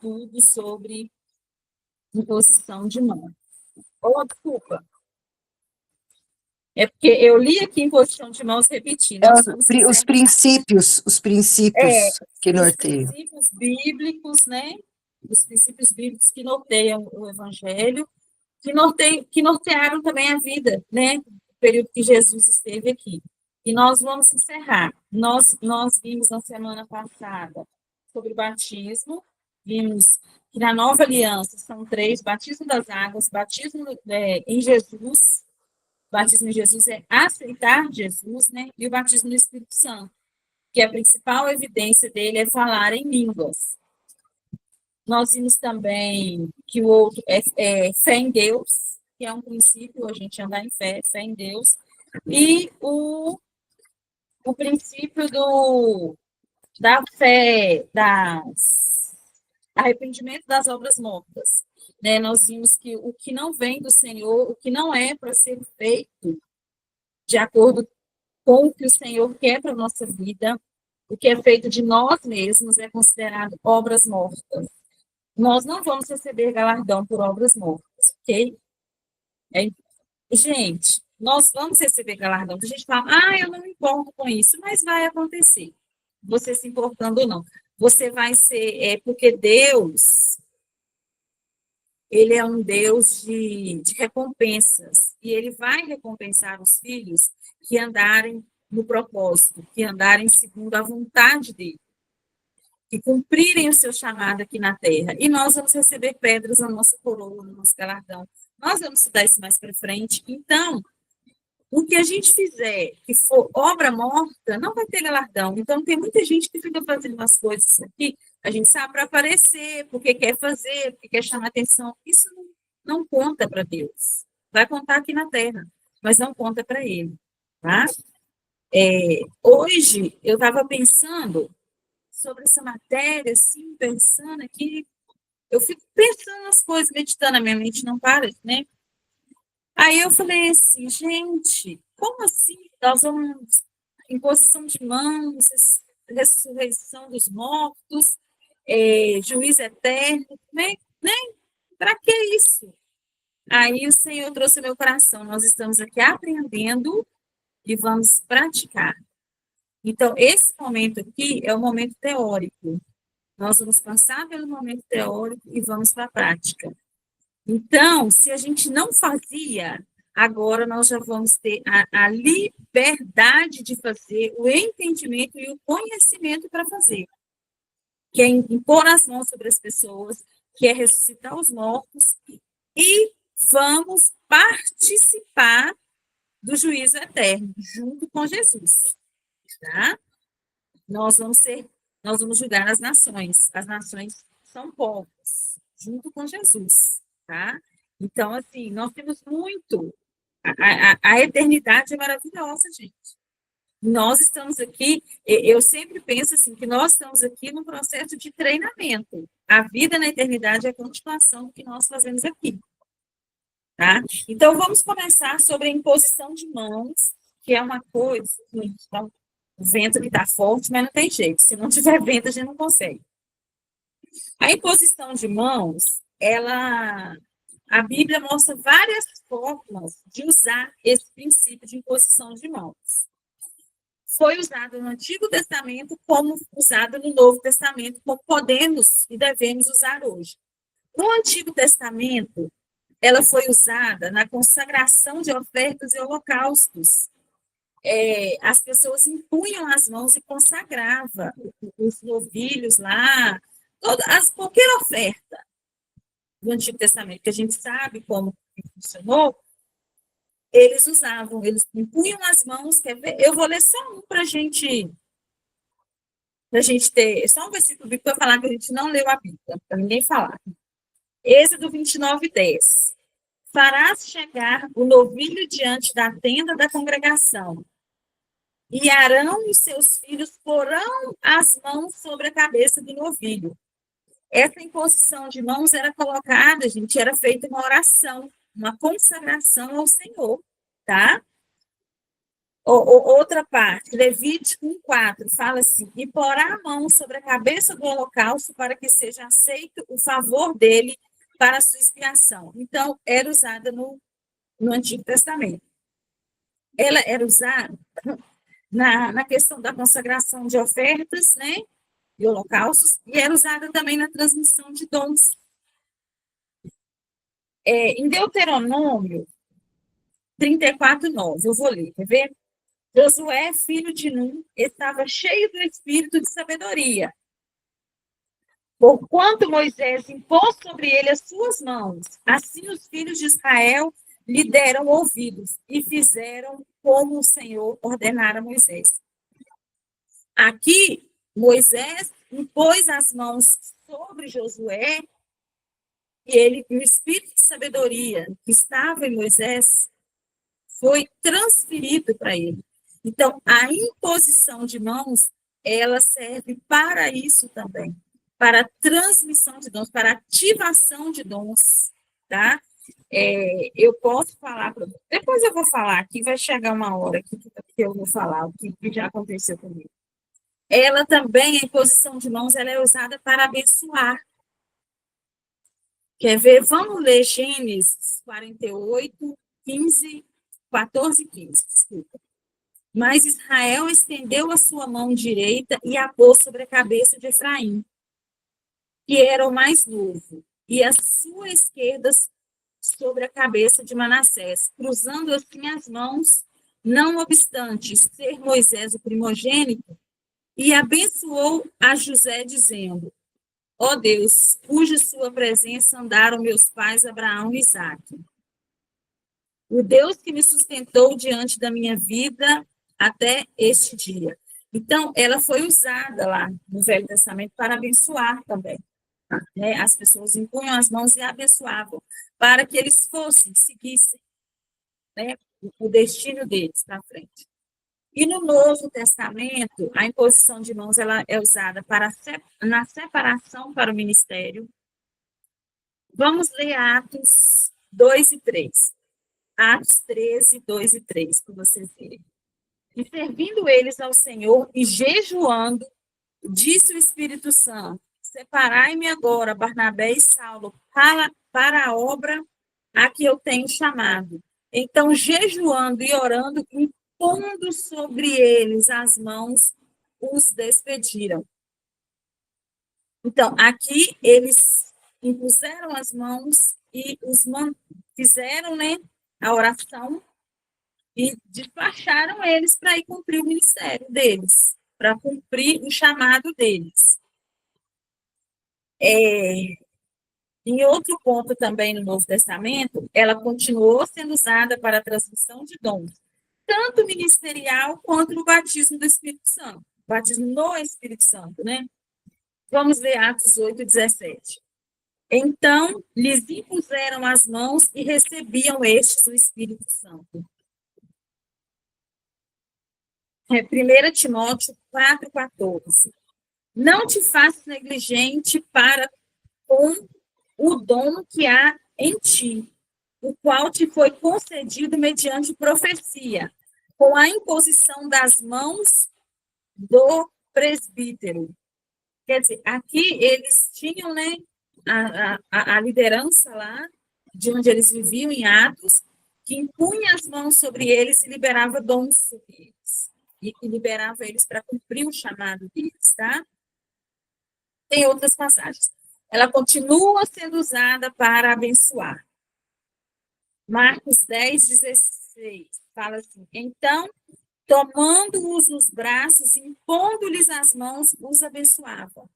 estudo sobre imposição de mãos. Oh, desculpa. É porque eu li aqui imposição de mãos repetindo. Os princípios que norteiam. Os princípios bíblicos, né? Os princípios bíblicos que norteiam o Evangelho, que nortearam também a vida, né? O período que Jesus esteve aqui. E nós vamos encerrar. Nós vimos na semana passada sobre o batismo, vimos que na nova aliança são 3: batismo das águas, batismo em Jesus. O batismo em Jesus é aceitar Jesus, né? E o batismo no Espírito Santo, que a principal evidência dele é falar em línguas. Nós vimos também que o outro é fé em Deus, que é um princípio, a gente andar em fé em Deus, e o princípio da fé, arrependimento das obras mortas. Né? Nós vimos que o que não vem do Senhor, o que não é para ser feito de acordo com o que o Senhor quer para a nossa vida, o que é feito de nós mesmos é considerado obras mortas. Nós não vamos receber galardão por obras mortas, ok? Gente, nós vamos receber galardão. A gente fala, eu não me importo com isso, mas vai acontecer. Você se importando ou não. Você vai ser, porque Deus, ele é um Deus de recompensas, e ele vai recompensar os filhos que andarem no propósito, que andarem segundo a vontade dele, que cumprirem o seu chamado aqui na terra. E nós vamos receber pedras na nossa coroa, no nosso galardão. Nós vamos estudar isso mais para frente. Então, o que a gente fizer que for obra morta, não vai ter galardão. Então, tem muita gente que fica fazendo umas coisas aqui, a gente sabe, para aparecer, porque quer fazer, porque quer chamar atenção. Isso não conta para Deus. Vai contar aqui na terra, mas não conta para ele. Tá? Hoje, eu estava pensando sobre essa matéria, assim, pensando aqui, eu fico pensando nas coisas, meditando, a minha mente não para, né? Aí eu falei assim, gente, como assim? Nós vamos imposição de mãos, ressurreição dos mortos, juízo eterno, né? Para que isso? Aí o Senhor trouxe ao meu coração, nós estamos aqui aprendendo e vamos praticar. Então, esse momento aqui é o momento teórico. Nós vamos passar pelo momento teórico e vamos para a prática. Então, se a gente não fazia, agora nós já vamos ter a liberdade de fazer, o entendimento e o conhecimento para fazer. Que é impor as mãos sobre as pessoas, que é ressuscitar os mortos, e vamos participar do juízo eterno, junto com Jesus. Tá? Nós vamos julgar as nações. As nações são povos, junto com Jesus. Tá? Então, assim, nós temos muito. A eternidade é maravilhosa, gente. Nós estamos aqui, eu sempre penso assim, que nós estamos aqui num processo de treinamento. A vida na eternidade é a continuação do que nós fazemos aqui. Tá? Então, vamos começar sobre a imposição de mãos, que é uma coisa, então, o vento que está forte, mas não tem jeito. Se não tiver vento, a gente não consegue. A imposição de mãos, a Bíblia mostra várias formas de usar esse princípio de imposição de mãos. Foi usado no Antigo Testamento, como usado no Novo Testamento, como podemos e devemos usar hoje. No Antigo Testamento, ela foi usada na consagração de ofertas e holocaustos. As pessoas impunham as mãos e consagravam os novilhos lá, qualquer oferta do Antigo Testamento, que a gente sabe como funcionou, eles impunham as mãos. Quer ver? Eu vou ler só um para a gente ter, só um versículo bíblico para falar que a gente não leu a Bíblia, para ninguém falar. Êxodo 29:10. Farás chegar o novilho diante da tenda da congregação, e Arão e seus filhos porão as mãos sobre a cabeça do novilho. Essa imposição de mãos era colocada, gente, era feita uma oração, uma consagração ao Senhor, tá? Outra parte, Levítico 1:4, fala assim: e porá a mão sobre a cabeça do holocausto para que seja aceito o favor dele para a sua expiação. Então, era usada no Antigo Testamento. Ela era usada na questão da consagração de ofertas, né, e holocaustos, e era usada também na transmissão de dons. Em Deuteronômio 34:9, eu vou ler, quer ver? Josué, filho de Num, estava cheio do espírito de sabedoria, porquanto Moisés impôs sobre ele as suas mãos. Assim os filhos de Israel lhe deram ouvidos e fizeram como o Senhor ordenara a Moisés. Aqui, Moisés impôs as mãos sobre Josué e o espírito de sabedoria que estava em Moisés foi transferido para ele. Então, a imposição de mãos, ela serve para isso também, para transmissão de dons, para ativação de dons, tá? Eu posso falar, depois eu vou falar aqui, vai chegar uma hora que eu vou falar o que já aconteceu comigo. Ela também, a imposição de mãos, ela é usada para abençoar. Quer ver? Vamos ler Gênesis 48, 15, 14 e 15, desculpa. Mas Israel estendeu a sua mão direita e a pôs sobre a cabeça de Efraim, que era o mais novo, e a sua esquerda sobre a cabeça de Manassés, cruzando assim as mãos, não obstante ser Moisés o primogênito, e abençoou a José, dizendo: ó Deus, cuja sua presença andaram meus pais Abraão e Isaque, o Deus que me sustentou diante da minha vida até este dia. Então, ela foi usada lá no Velho Testamento para abençoar também. Né? As pessoas impunham as mãos e abençoavam, para que eles seguissem, né, o destino deles para frente. E no Novo Testamento, a imposição de mãos ela é usada na separação para o ministério. Vamos ler Atos 2 e 3. Atos 13, 2 e 3, para vocês verem. E servindo eles ao Senhor e jejuando, disse o Espírito Santo: separai-me agora, Barnabé e Saulo, para a obra a que eu tenho chamado. Então, jejuando e orando, impondo sobre eles as mãos, os despediram. Então, aqui eles impuseram as mãos e fizeram, né, a oração e despacharam eles para ir cumprir o ministério deles, para cumprir o chamado deles. Em outro ponto também no Novo Testamento, ela continuou sendo usada para a transmissão de dons, tanto ministerial quanto no batismo do Espírito Santo, batismo no Espírito Santo, né? Vamos ver Atos 8, 17. Então, lhes impuseram as mãos e recebiam estes o Espírito Santo. 1 Timóteo 4,14. Não te faças negligente para com o dom que há em ti, o qual te foi concedido mediante profecia, com a imposição das mãos do presbítero. Quer dizer, aqui eles tinham, né, a liderança lá, de onde eles viviam, em Atos, que impunha as mãos sobre eles e liberava dons sobre eles. E liberava eles para cumprir o chamado deles, tá? Tem outras passagens. Ela continua sendo usada para abençoar. Marcos 10, 16, fala assim: então, tomando-os nos braços, impondo-lhes as mãos, os abençoava.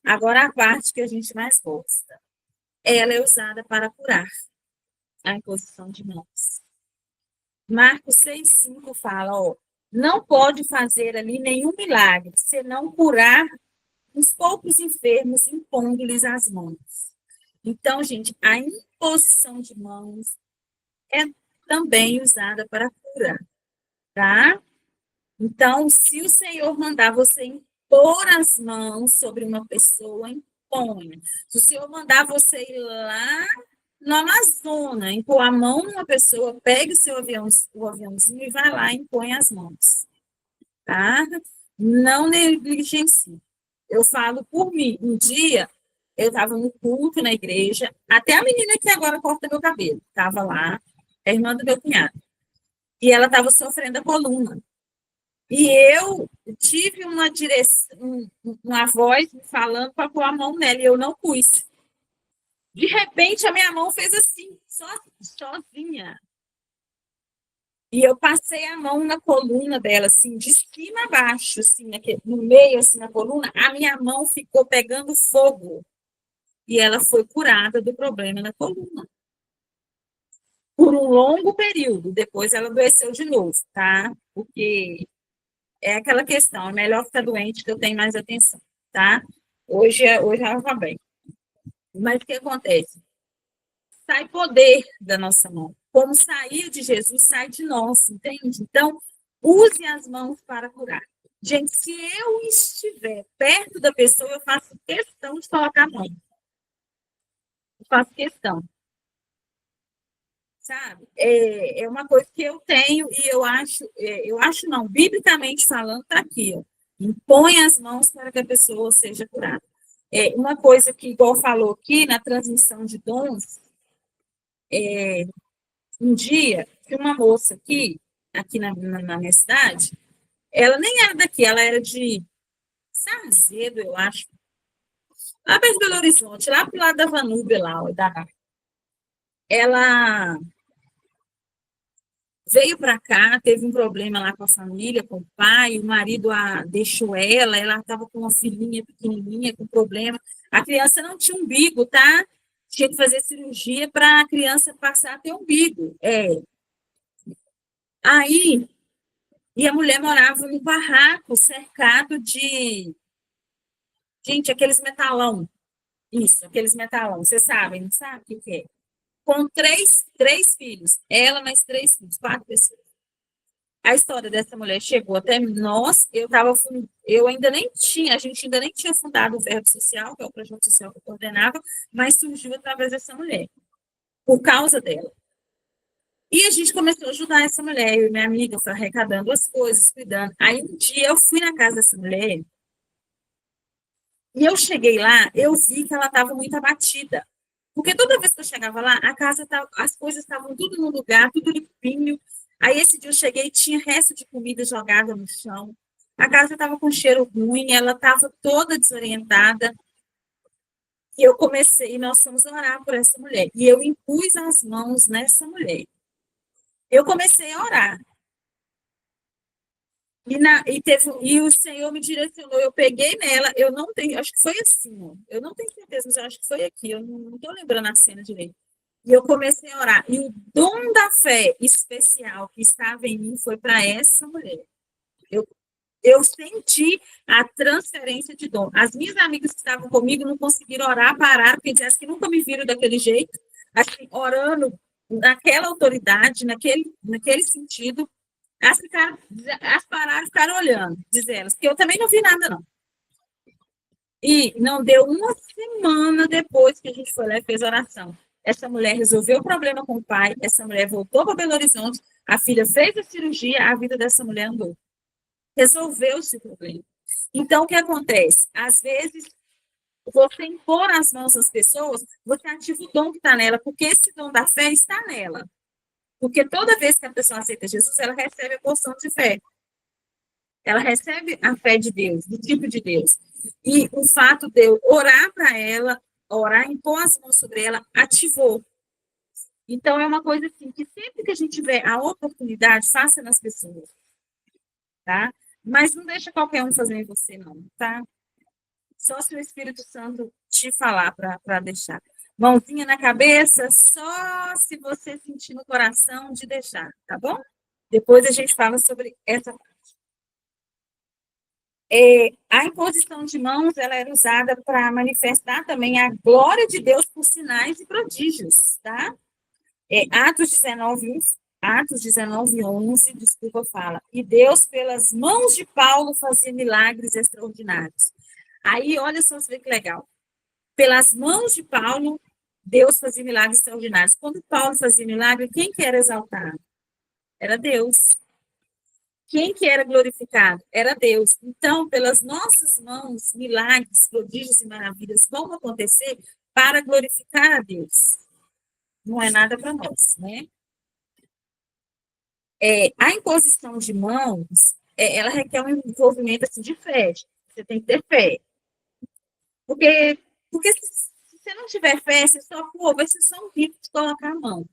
Agora, a parte que a gente mais gosta. Ela é usada para curar, a imposição de mãos. Marcos 6, 5 fala, não pode fazer ali nenhum milagre, senão curar os poucos enfermos, impondo-lhes as mãos. Então, gente, a imposição de mãos é também usada para curar, tá? Então, se o Senhor mandar você impor as mãos sobre uma pessoa, imponha. Se o Senhor mandar você ir lá no Amazonas, impor a mão numa pessoa, pegue o aviãozinho e vai lá e impõe as mãos, tá? Não negligencie. Eu falo por mim. Um dia, eu estava no culto na igreja, até a menina que agora corta meu cabelo, estava lá, a irmã do meu cunhado, e ela estava sofrendo a coluna. E eu tive uma direção, uma voz me falando para pôr a mão nela, e eu não pus. De repente, a minha mão fez assim, sozinha. E eu passei a mão na coluna dela, assim, de cima a baixo, assim, no meio, assim, na coluna, a minha mão ficou pegando fogo. E ela foi curada do problema na coluna. Por um longo período. Depois ela adoeceu de novo, tá? Porque é aquela questão, é melhor ficar doente que eu tenho mais atenção, tá? Hoje ela está bem. Mas o que acontece? Sai poder da nossa mão. Como sair de Jesus, sai de nós, entende? Então, use as mãos para curar. Gente, se eu estiver perto da pessoa, eu faço questão de colocar a mão. Eu faço questão. Sabe? É uma coisa que eu tenho e eu acho não, biblicamente falando, está aqui, ó. Impõe as mãos para que a pessoa seja curada. Uma coisa que, igual falou aqui, na transmissão de dons, um dia, uma moça aqui na minha cidade, ela nem era daqui, ela era de Sarzedo, eu acho, lá perto de Belo Horizonte, lá pro lado da Vanúbia, lá, ela veio para cá, teve um problema lá com a família, com o pai, o marido deixou ela estava com uma filhinha pequenininha, com problema. A criança não tinha umbigo, tá? Tinha que fazer cirurgia para a criança passar a ter umbigo. Aí, e a mulher morava num barraco cercado de. Gente, aqueles metalão. Isso, aqueles metalão. Vocês sabem, não sabe o que é? Com três filhos. Ela mais 3 filhos, 4 pessoas. A história dessa mulher chegou até nós, eu ainda nem tinha, a gente ainda nem tinha fundado o Verbo Social, que é o projeto social que eu coordenava, mas surgiu através dessa mulher, por causa dela. E a gente começou a ajudar essa mulher, eu e minha amiga, foi arrecadando as coisas, cuidando. Aí um dia eu fui na casa dessa mulher, e eu cheguei lá, eu vi que ela estava muito abatida. Porque toda vez que eu chegava lá, as coisas estavam tudo no lugar, tudo limpinho. Aí esse dia eu cheguei e tinha resto de comida jogada no chão. A casa estava com cheiro ruim, ela estava toda desorientada. E nós fomos orar por essa mulher. E eu impus as mãos nessa mulher. Eu comecei a orar. E o Senhor me direcionou, eu peguei nela, eu não tenho, acho que foi assim, ó, eu não tenho certeza, mas eu acho que foi aqui, eu não estou lembrando a cena direito. E eu comecei a orar. E o dom da fé especial que estava em mim foi para essa mulher. Eu senti a transferência de dom. As minhas amigas que estavam comigo não conseguiram orar, pararam, porque disseram que nunca me viram daquele jeito, assim, orando naquela autoridade, naquele sentido. As pararam, ficaram olhando, diz elas, que eu também não vi nada, não. E não deu uma semana depois que a gente foi lá e fez oração. Essa mulher resolveu o problema com o pai, essa mulher voltou para Belo Horizonte, a filha fez a cirurgia, a vida dessa mulher andou. Resolveu-se o problema. Então, o que acontece? Às vezes, você impor as mãos às pessoas, você ativa o dom que está nela, porque esse dom da fé está nela. Porque toda vez que a pessoa aceita Jesus, ela recebe a porção de fé. Ela recebe a fé de Deus, do tipo de Deus. E o fato de eu orar para ela, orar, impor as mãos sobre ela, ativou. Então, é uma coisa assim, que sempre que a gente tiver a oportunidade, faça nas pessoas. Tá? Mas não deixa qualquer um fazer em você, não, tá? Só se o Espírito Santo te falar para deixar. Mãozinha na cabeça, só se você sentir no coração de deixar, tá bom? Depois a gente fala sobre essa parte. A imposição de mãos ela era usada para manifestar também a glória de Deus por sinais e prodígios, tá? Atos 19, 11, desculpa, fala. E Deus, pelas mãos de Paulo, fazia milagres extraordinários. Aí, olha só, você vê que legal. Pelas mãos de Paulo, Deus fazia milagres extraordinários. Quando Paulo fazia milagre, quem que era exaltado? Era Deus. Quem que era glorificado? Era Deus. Então, pelas nossas mãos, milagres, prodígios e maravilhas vão acontecer para glorificar a Deus. Não é nada para nós, né? A imposição de mãos, ela requer um envolvimento assim, de fé. Você tem que ter fé. Porque se você não tiver fé, você só, vai ser só um rito de colocar a mão.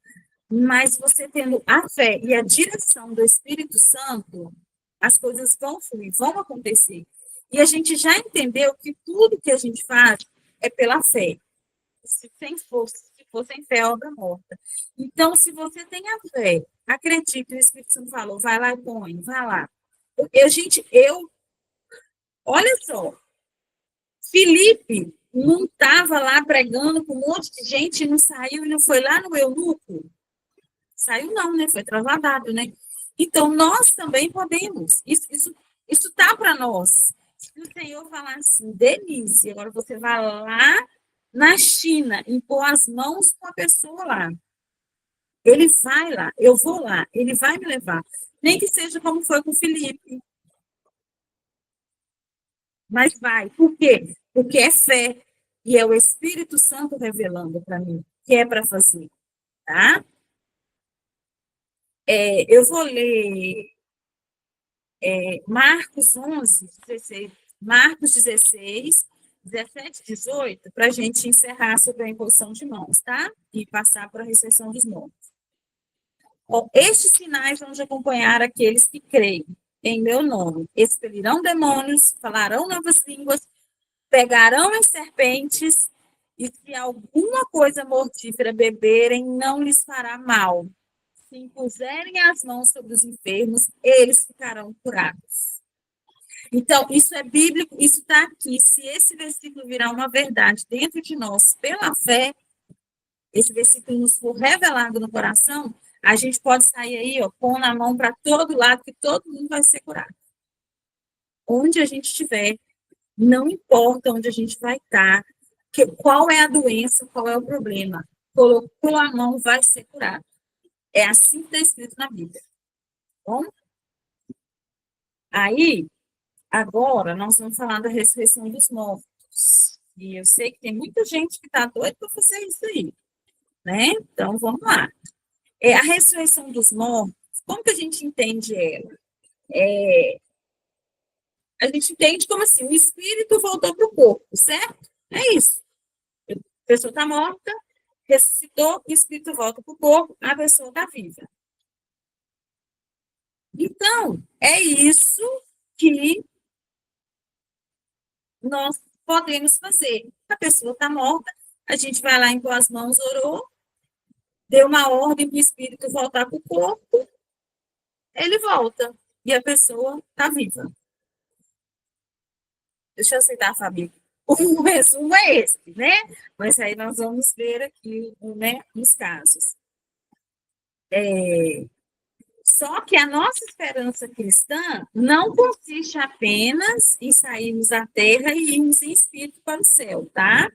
Mas você tendo a fé e a direção do Espírito Santo, as coisas vão fluir, vão acontecer. E a gente já entendeu que tudo que a gente faz é pela fé. Se for sem fé, é obra morta. Então, se você tem a fé, acredite, o Espírito Santo falou, vai lá e põe, vai lá. Olha só, Filipe não estava lá pregando com um monte de gente, não saiu e não foi lá no eunuco? Saiu não, né? Foi trasladado, né? Então, nós também podemos. Isso tá para nós. Se o Senhor falar assim, Denise, agora você vai lá na China, impor as mãos com a pessoa lá. Ele vai lá, eu vou lá, ele vai me levar. Nem que seja como foi com o Filipe. Mas vai. Por quê? Porque é fé. E é o Espírito Santo revelando para mim que é para fazer. Tá? Eu vou ler Marcos 11, 16, Marcos 16, 17, 18, para a gente encerrar sobre a imposição de mãos, tá? E passar para a ressurreição dos mortos. Estes sinais vão de acompanhar aqueles que creem em meu nome. Expelirão demônios, falarão novas línguas, pegarão as serpentes, e se alguma coisa mortífera beberem, não lhes fará mal. Se impuserem as mãos sobre os enfermos, eles ficarão curados. Então, isso é bíblico, isso está aqui. Se esse versículo virar uma verdade dentro de nós, pela fé, esse versículo nos for revelado no coração, a gente pode sair aí, pondo a mão para todo lado, que todo mundo vai ser curado. Onde a gente estiver, não importa onde a gente vai estar, qual é a doença, qual é o problema. Colocou a mão, vai ser curado. É assim que está escrito na Bíblia. Bom? Aí, agora, nós vamos falar da ressurreição dos mortos. E eu sei que tem muita gente que está doida para fazer isso aí. Né? Então, vamos lá. A ressurreição dos mortos, como que a gente entende ela? A gente entende como assim, o espírito voltou para o corpo, certo? É isso. A pessoa está morta, ressuscitou, o espírito volta para o corpo, a pessoa está viva. Então, é isso que nós podemos fazer. A pessoa está morta, a gente vai lá, impor as mãos, orou, deu uma ordem para o espírito voltar para o corpo, ele volta e a pessoa está viva. Deixa eu aceitar, Fabi. O resumo é esse, né? Mas aí nós vamos ver aqui, né, os casos. Só que a nossa esperança cristã não consiste apenas em sairmos da terra e irmos em espírito para o céu, tá?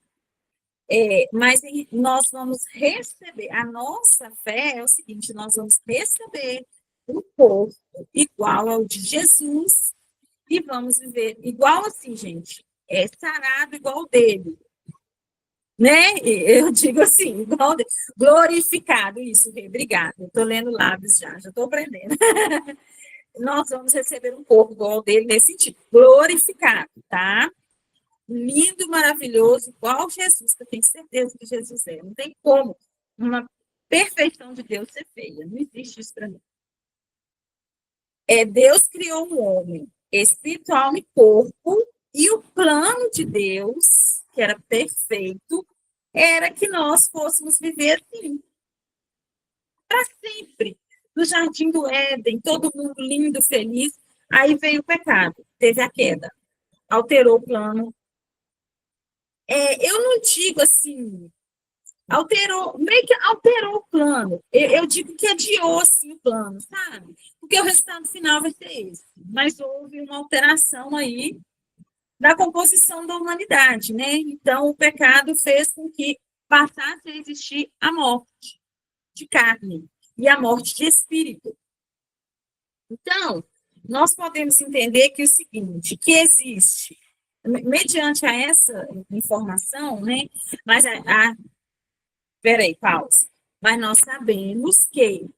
Mas nós vamos receber, a nossa fé é o seguinte, nós vamos receber um corpo igual ao de Jesus e vamos viver igual assim, gente, sarado igual dele, né? Eu digo assim, igual dele, glorificado, isso, obrigada, eu estou lendo lábios já estou aprendendo. Nós vamos receber um corpo igual dele nesse sentido, glorificado, tá? Lindo, maravilhoso, igual Jesus, que eu tenho certeza que Jesus é. Não tem como uma perfeição de Deus ser feia. Não existe isso para mim. Deus criou um homem, espírito, alma e corpo, e o plano de Deus, que era perfeito, era que nós fôssemos viver assim. Para sempre. No jardim do Éden, todo mundo lindo, feliz. Aí veio o pecado, teve a queda. Alterou o plano. Eu não digo assim, meio que alterou o plano. Eu digo que adiou assim, o plano, sabe? Porque o resultado final vai ser esse. Mas houve uma alteração aí da composição da humanidade, né? Então, o pecado fez com que passasse a existir a morte de carne e a morte de espírito. Então, nós podemos entender que o seguinte, que existe, mediante a essa informação, né? Mas peraí, pausa. Mas nós sabemos que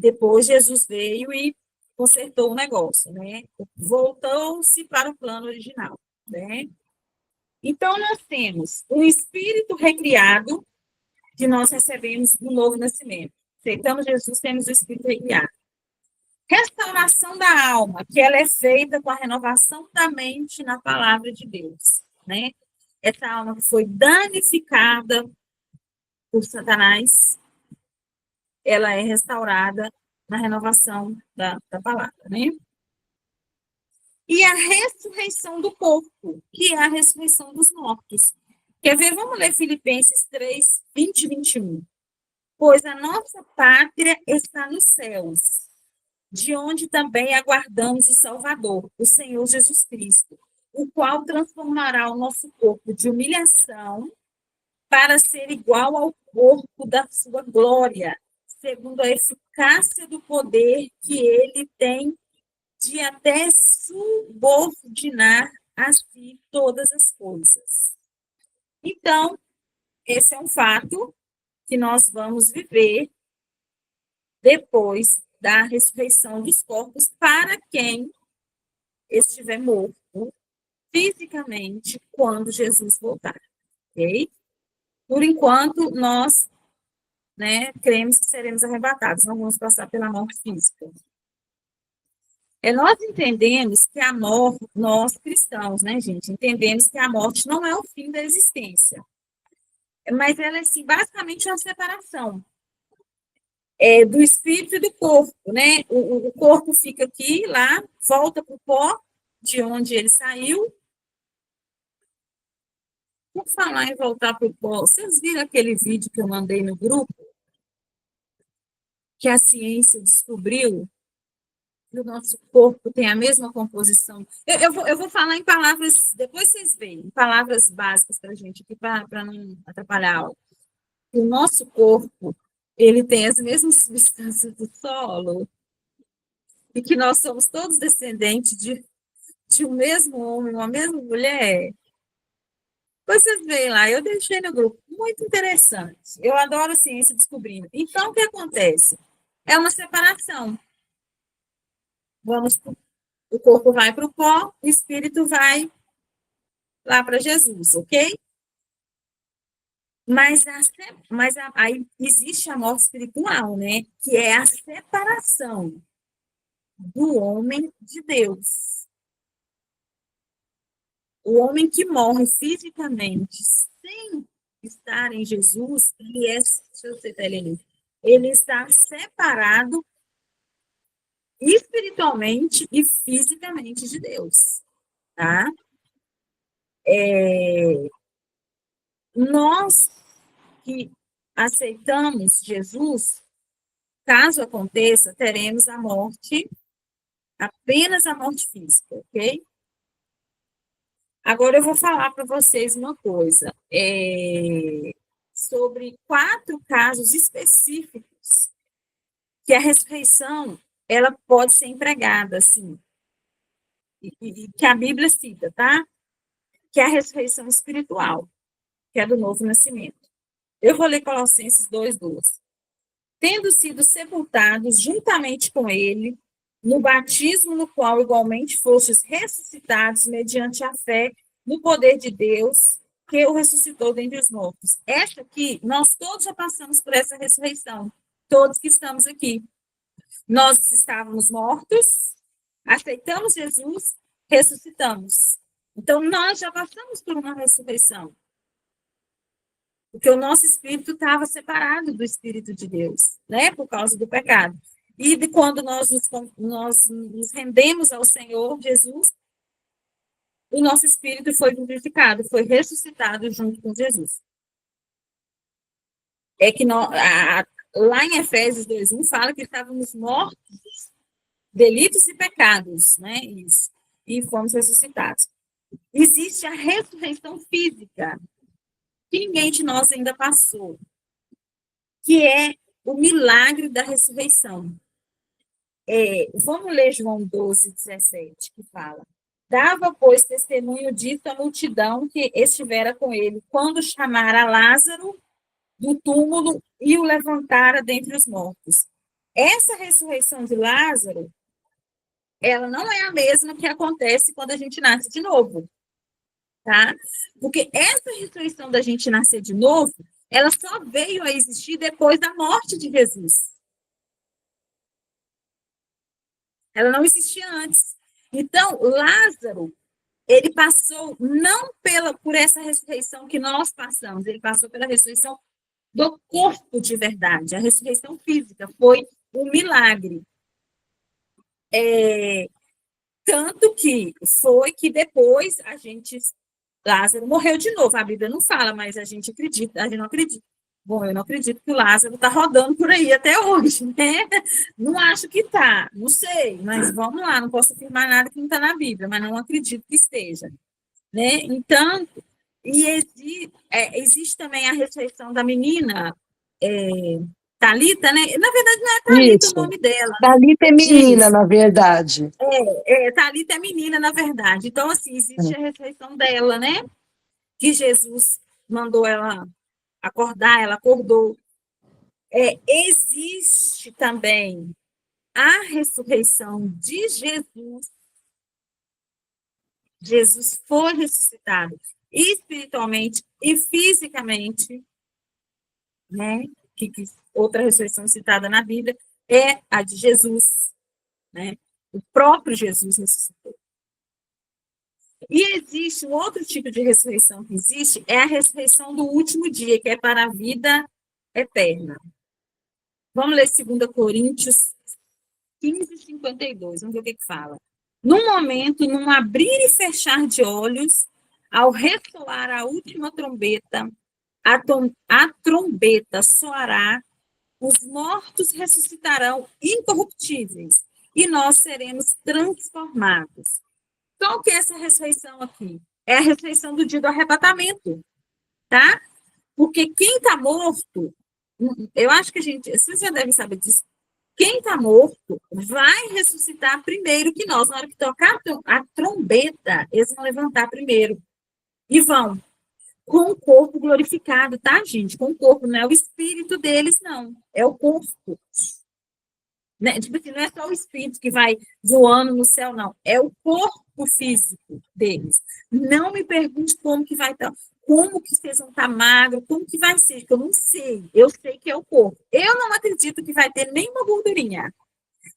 depois Jesus veio e consertou o negócio, né? Voltou-se para o plano original, né? Então, nós temos o espírito recriado que nós recebemos no novo nascimento. Aceitamos Jesus, temos o espírito recriado. Restauração da alma, que ela é feita com a renovação da mente na palavra de Deus, né? Essa alma que foi danificada por Satanás, ela é restaurada na renovação da palavra, né? E a ressurreição do corpo, que é a ressurreição dos mortos. Quer ver? Vamos ler Filipenses 3, 20 e 21. Pois a nossa pátria está nos céus, de onde também aguardamos o Salvador, o Senhor Jesus Cristo, o qual transformará o nosso corpo de humilhação para ser igual ao corpo da sua glória, segundo a eficácia do poder que ele tem de até subordinar a si todas as coisas. Então, esse é um fato que nós vamos viver depois da ressurreição dos corpos para quem estiver morto fisicamente quando Jesus voltar, ok? Por enquanto, nós, né, cremos que seremos arrebatados, não vamos passar pela morte física. Nós entendemos que a morte, nós cristãos, né, gente, entendemos que a morte não é o fim da existência, mas ela é, assim, basicamente uma separação do espírito e do corpo, né? O corpo fica aqui, lá, volta para o pó, de onde ele saiu. Por falar em voltar para o pó, vocês viram aquele vídeo que eu mandei no grupo? Que a ciência descobriu que o nosso corpo tem a mesma composição. Eu vou falar em palavras, depois vocês veem, palavras básicas para a gente aqui, para não atrapalhar a aula. O nosso corpo, ele tem as mesmas substâncias do solo, e que nós somos todos descendentes de um mesmo homem, uma mesma mulher. Vocês veem lá, eu deixei no grupo, muito interessante. Eu adoro ciência descobrindo. Então, o que acontece? É uma separação. O corpo vai para o pó, o espírito vai lá para Jesus, ok? Mas aí existe a morte espiritual, né? Que é a separação do homem de Deus. O homem que morre fisicamente sem estar em Jesus, deixa eu citar ele ali, ele está separado espiritualmente e fisicamente de Deus, tá? Nós que aceitamos Jesus, caso aconteça, teremos a morte, apenas a morte física, ok? Agora eu vou falar para vocês uma coisa, sobre 4 casos específicos que a ressurreição ela pode ser empregada, assim, e que a Bíblia cita, tá? Que é a ressurreição espiritual, que é do novo nascimento. Eu vou ler Colossenses 2:12. Tendo sido sepultados juntamente com ele, no batismo no qual igualmente fostes ressuscitados mediante a fé no poder de Deus, que o ressuscitou dentre os mortos. Esta aqui, nós todos já passamos por essa ressurreição, todos que estamos aqui. Nós estávamos mortos, aceitamos Jesus, ressuscitamos. Então, nós já passamos por uma ressurreição. Porque o nosso espírito estava separado do Espírito de Deus, né? Por causa do pecado. E quando nós nos rendemos ao Senhor Jesus, o nosso espírito foi vivificado, foi ressuscitado junto com Jesus. Lá em Efésios 2:1 fala que estávamos mortos, delitos e pecados, né? Isso. E fomos ressuscitados. Existe a ressurreição física, que ninguém de nós ainda passou, que é o milagre da ressurreição. Vamos ler João 12:17, que fala: dava, pois, testemunho disso a multidão que estivera com ele, quando chamara Lázaro do túmulo e o levantara dentre os mortos. Essa ressurreição de Lázaro, ela não é a mesma que acontece quando a gente nasce de novo, tá? Porque essa ressurreição da gente nascer de novo, ela só veio a existir depois da morte de Jesus. Ela não existia antes. Então, Lázaro, ele passou não por essa ressurreição que nós passamos, ele passou pela ressurreição do corpo de verdade. A ressurreição física foi um milagre. Tanto que foi que depois Lázaro morreu de novo. A Bíblia não fala, mas a gente acredita, a gente não acredita. Bom, eu não acredito que o Lázaro está rodando por aí até hoje, né? Não acho que está, não sei, mas vamos lá, não posso afirmar nada que não está na Bíblia, mas não acredito que esteja, né? Então, existe também a ressurreição da menina Talita, né? Na verdade, não é Talita o nome dela. Talita é menina, na verdade. Talita é menina, na verdade. Então, assim, existe a ressurreição dela, né? Que Jesus mandou ela acordar, ela acordou. Existe também a ressurreição de Jesus. Jesus foi ressuscitado espiritualmente e fisicamente, né? Que outra ressurreição citada na Bíblia é a de Jesus, né? O próprio Jesus ressuscitou. E existe um outro tipo de ressurreição que existe, é a ressurreição do último dia, que é para a vida eterna. Vamos ler 2 Coríntios 15:52. Vamos ver o que fala. Num momento, num abrir e fechar de olhos, ao ressoar a última trombeta, a trombeta soará, os mortos ressuscitarão incorruptíveis e nós seremos transformados. Então, o que é essa ressurreição aqui? É a ressurreição do dia do arrebatamento, tá? Porque quem está morto, eu acho que vocês já devem saber disso, quem está morto vai ressuscitar primeiro que nós. Na hora que tocar a trombeta, eles vão levantar primeiro. E vão com o corpo glorificado, tá, gente? Com o corpo, não é o espírito deles, não. É o corpo. Né? Tipo assim, não é só o espírito que vai voando no céu, não. É o corpo físico deles. Não me pergunte como que vai estar, como que vocês vão estar magro, como que vai ser, que eu não sei. Eu sei que é o corpo. Eu não acredito que vai ter nenhuma gordurinha,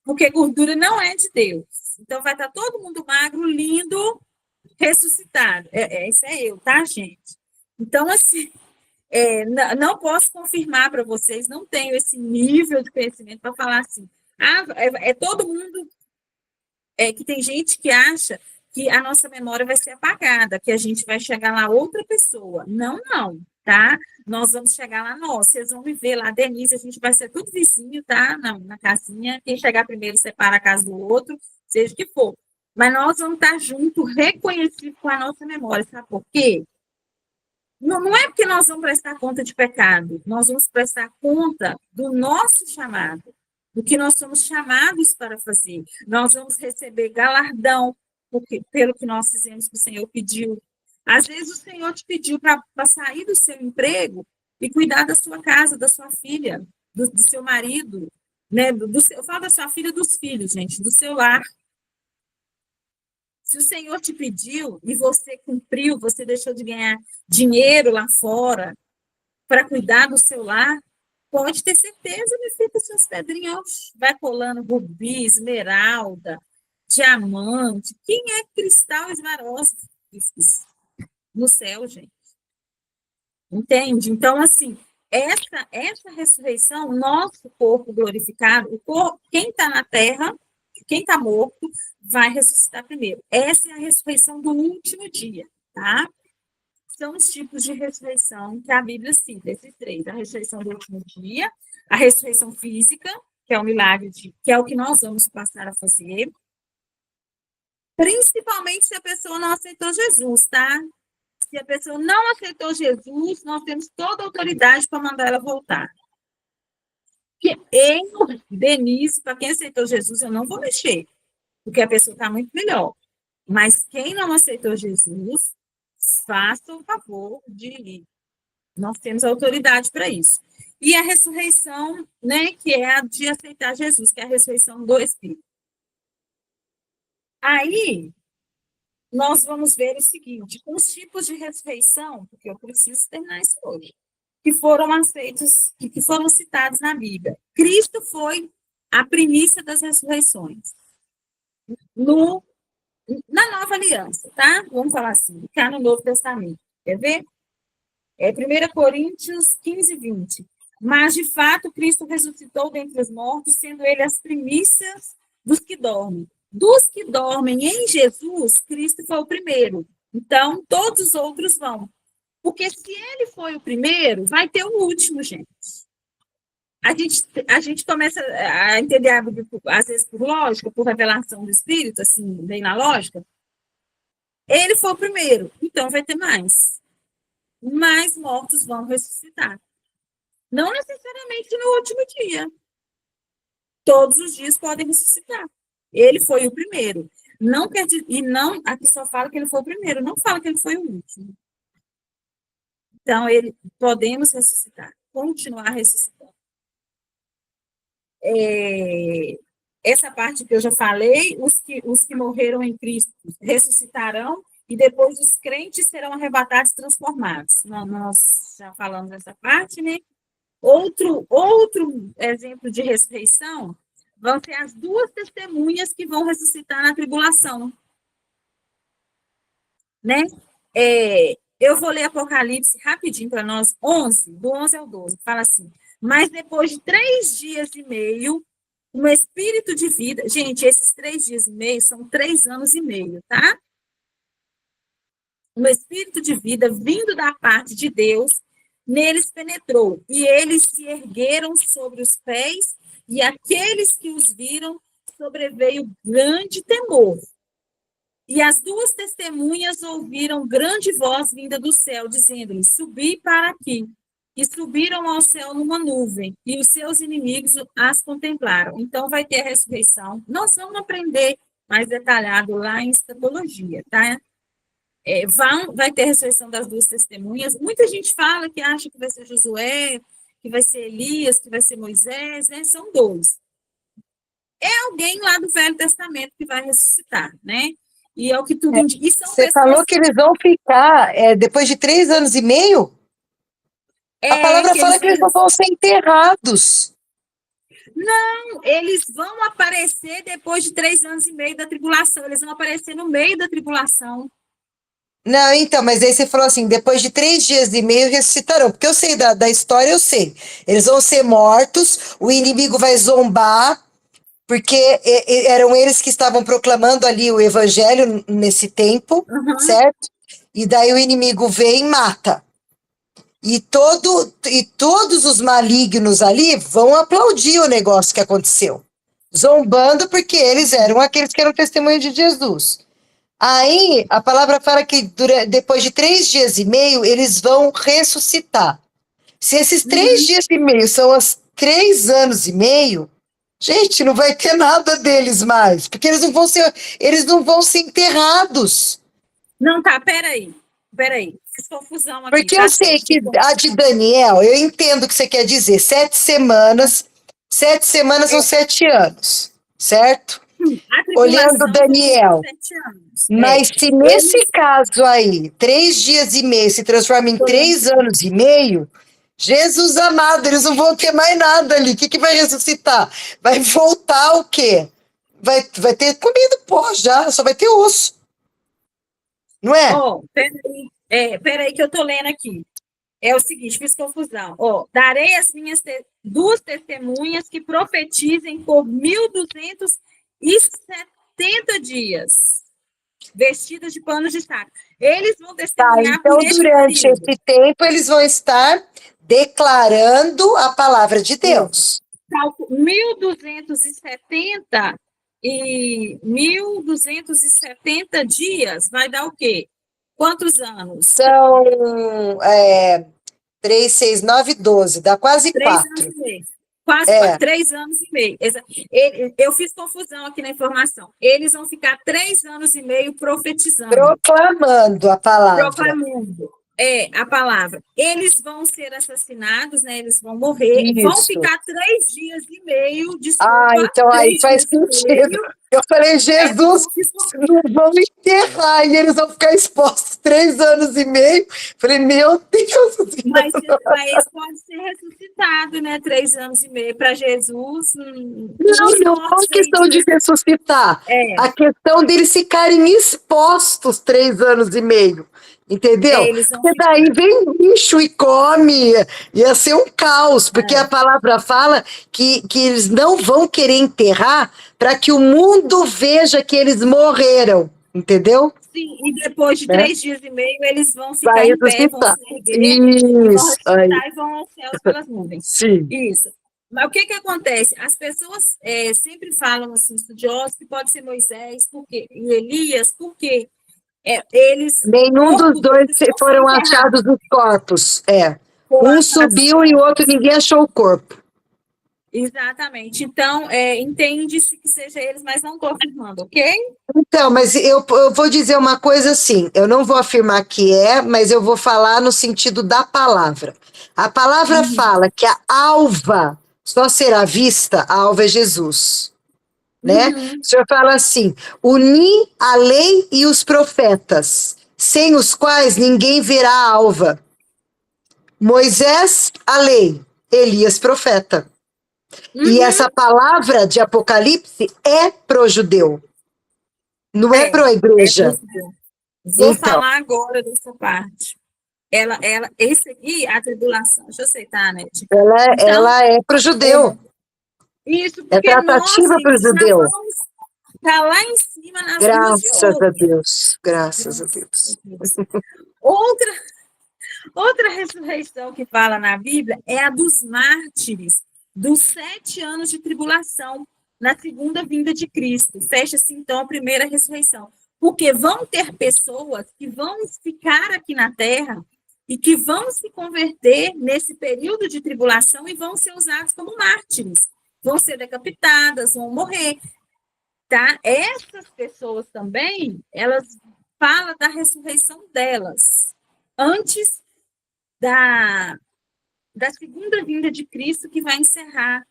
porque gordura não é de Deus. Então vai estar todo mundo magro, lindo, ressuscitado. Isso é eu, tá, gente? Então, assim, não posso confirmar para vocês, não tenho esse nível de conhecimento para falar assim. Todo mundo que tem gente que acha que a nossa memória vai ser apagada, que a gente vai chegar lá outra pessoa. Não, tá? Nós vamos chegar lá nós. Vocês vão me ver lá, Denise, a gente vai ser tudo vizinho, tá? Na casinha. Quem chegar primeiro separa a casa do outro, seja o que for. Mas nós vamos estar juntos, reconhecidos com a nossa memória. Sabe por quê? Não é porque nós vamos prestar conta de pecado, nós vamos prestar conta do nosso chamado, do que nós somos chamados para fazer. Nós vamos receber galardão pelo que nós fizemos, que o Senhor pediu. Às vezes o Senhor te pediu para sair do seu emprego e cuidar da sua casa, da sua filha, do seu marido, né? Eu falo da sua filha, dos filhos, gente, do seu lar. Se o Senhor te pediu e você cumpriu, você deixou de ganhar dinheiro lá fora para cuidar do seu lar, pode ter certeza, meu filho, que suas pedrinhas vai colando rubi, esmeralda, diamante. Quem é cristal esmaroso no céu, gente? Entende? Então, assim, essa ressurreição, nosso corpo glorificado, quem está na terra, quem está morto, vai ressuscitar primeiro. Essa é a ressurreição do último dia, tá? São os tipos de ressurreição que a Bíblia cita, esses três. A ressurreição do último dia, a ressurreição física, que é o milagre, que é o que nós vamos passar a fazer. Principalmente se a pessoa não aceitou Jesus, tá? Se a pessoa não aceitou Jesus, nós temos toda a autoridade para mandar ela voltar. Porque eu, Denise, para quem aceitou Jesus, eu não vou mexer, porque a pessoa está muito melhor. Mas quem não aceitou Jesus, faça o favor de ir. Nós temos autoridade para isso. E a ressurreição, né, que é a de aceitar Jesus, que é a ressurreição do Espírito. Aí, nós vamos ver o seguinte, os tipos de ressurreição, porque eu preciso terminar isso hoje, que foram aceitos, que foram citados na Bíblia. Cristo foi a primícia das ressurreições. Na Nova Aliança, tá? Vamos falar assim, está no Novo Testamento. Quer ver? 1 Coríntios 15, 20. Mas, de fato, Cristo ressuscitou dentre os mortos, sendo ele as primícias dos que dormem. Dos que dormem em Jesus, Cristo foi o primeiro. Então, todos os outros vão. Porque se ele foi o primeiro, vai ter o último, gente. A gente começa a entender a Bíblia, às vezes, por lógica, por revelação do Espírito, assim, bem na lógica. Ele foi o primeiro, então vai ter mais. Mais mortos vão ressuscitar. Não necessariamente no último dia. Todos os dias podem ressuscitar. Ele foi o primeiro. Não quer dizer, e não, aqui só fala que ele foi o primeiro, não fala que ele foi o último. Então, podemos ressuscitar, continuar ressuscitando. Essa parte que eu já falei, os que morreram em Cristo ressuscitarão, e depois os crentes serão arrebatados e transformados. Nós já falamos essa parte, né? Outro exemplo de ressurreição vão ser as duas testemunhas que vão ressuscitar na tribulação. Né? Eu vou ler Apocalipse rapidinho para nós, 11, do 11 ao 12, fala assim, mas depois de 3 dias e meio, um espírito de vida, gente, esses 3 dias e meio são 3 anos e meio, tá? Um espírito de vida vindo da parte de Deus, neles penetrou, e eles se ergueram sobre os pés, e aqueles que os viram sobreveio grande temor. E as duas testemunhas ouviram grande voz vinda do céu, dizendo-lhes, subi para aqui. E subiram ao céu numa nuvem, e os seus inimigos as contemplaram. Então, vai ter a ressurreição. Nós vamos aprender mais detalhado lá em escatologia, tá? Vai ter a ressurreição das duas testemunhas. Muita gente fala que acha que vai ser Josué, que vai ser Elias, que vai ser Moisés, né? São 2. É alguém lá do Velho Testamento que vai ressuscitar, né? E é o que tudo indica. Você falou que eles vão ficar depois de 3 anos e meio? A palavra fala que eles não vão ser enterrados. Não, eles vão aparecer depois de 3 anos e meio da tribulação. Eles vão aparecer no meio da tribulação. Não, então, mas aí você falou assim, depois de 3 dias e meio ressuscitarão. Porque eu sei da história, eu sei. Eles vão ser mortos, o inimigo vai zombar, porque eram eles que estavam proclamando ali o evangelho nesse tempo, certo? E daí o inimigo vem e mata. E todos os malignos ali vão aplaudir o negócio que aconteceu, zombando, porque eles eram aqueles que eram testemunho de Jesus. Aí a palavra fala que depois de 3 dias e meio eles vão ressuscitar. Se esses 3 dias e meio são os 3 anos e meio, gente, não vai ter nada deles mais, porque eles não vão ser enterrados. Não, tá, peraí, fiz confusão aqui. Porque eu sei que a de Daniel, eu entendo o que você quer dizer, 7 semanas são 7 anos, certo? Olhando Daniel. Mas se nesse caso aí, 3 dias e meio se transforma em 3 anos e meio, Jesus amado, eles não vão ter mais nada ali. O que vai ressuscitar? Vai voltar o quê? Vai ter comido pó já, só vai ter osso. Não é? Peraí que eu tô lendo aqui. É o seguinte, fiz confusão. Darei as minhas 2 testemunhas que profetizem por 1.270 dias, vestidas de panos de saco. Eles vão testemunhar então, durante esse tempo, eles vão estar declarando a palavra de Deus. 1.270 dias vai dar o quê? Quantos anos? São 3, 6, 9, 12, dá quase 3 anos 4. e meio. Quase É, 3 anos e meio. Eu fiz confusão aqui na informação. Eles vão ficar 3 anos e meio profetizando, proclamando a palavra. proclamando a palavra. Eles vão ser assassinados, né? Eles vão morrer, vão Isso. ficar 3 dias e meio, Ah, desculpa, então aí três faz dias e sentido. meio. Eu falei, É porque Jesus, eu fiz não vão enterrar e eles vão ficar expostos 3 anos e meio. Falei, meu Deus do Mas, céu. mas pode ser ressuscitado, né? 3 anos e meio para Jesus. Não, Os não, não é mortos aí questão de ressuscitar. é, A questão deles ficarem expostos 3 anos e meio. Entendeu? eles vão Porque daí ficar. vem bicho e come, ia ser um caos, porque a palavra fala que eles não vão querer enterrar para que o mundo veja que eles morreram, entendeu? Sim, e depois de Né? 3 dias e meio, eles vão ficar Vai em pé, vão ressuscitar. se erguer e vão Isso, aí, ressuscitar e vão aos céus pelas nuvens. sim. Isso. Mas o que acontece? As pessoas sempre falam, assim, estudiosos, que pode ser Moisés e Elias, porque o Nenhum dos corpo dois deles não foi foram enterrado achados os corpos. É. com Um achados subiu e o outro corpos. ninguém achou o corpo. Exatamente. Então, entende-se que seja eles, mas não estou afirmando, ok? Então, mas eu vou dizer uma coisa assim: eu não vou afirmar que é, mas eu vou falar no sentido da palavra. A palavra fala que a alva só será vista, a alva é Jesus. Né? Uhum. O senhor fala assim: uni a lei e os profetas, sem os quais ninguém verá a alva. Moisés, a lei, Elias, profeta. E Uhum. essa palavra de Apocalipse é pro judeu, não é pro É igreja. possível. Vou Então, falar agora dessa parte. Esse aqui, a tribulação, deixa eu aceitar, né? Então, ela é pro judeu, isso é porque nós, tratativa pro gente, já judeu. vamos estar lá em cima nas ruas de Graças a ouro. Deus, graças a Graças a Deus. Deus. Outra, outra ressurreição que fala na Bíblia é a dos mártires, dos 7 anos de tribulação, na segunda vinda de Cristo. Fecha-se, então, a primeira ressurreição. Porque vão ter pessoas que vão ficar aqui na Terra e que vão se converter nesse período de tribulação e vão ser usados como mártires. Vão ser decapitadas, vão morrer, tá? Essas pessoas também, elas falam da ressurreição delas, antes da, da segunda vinda de Cristo, que vai encerrar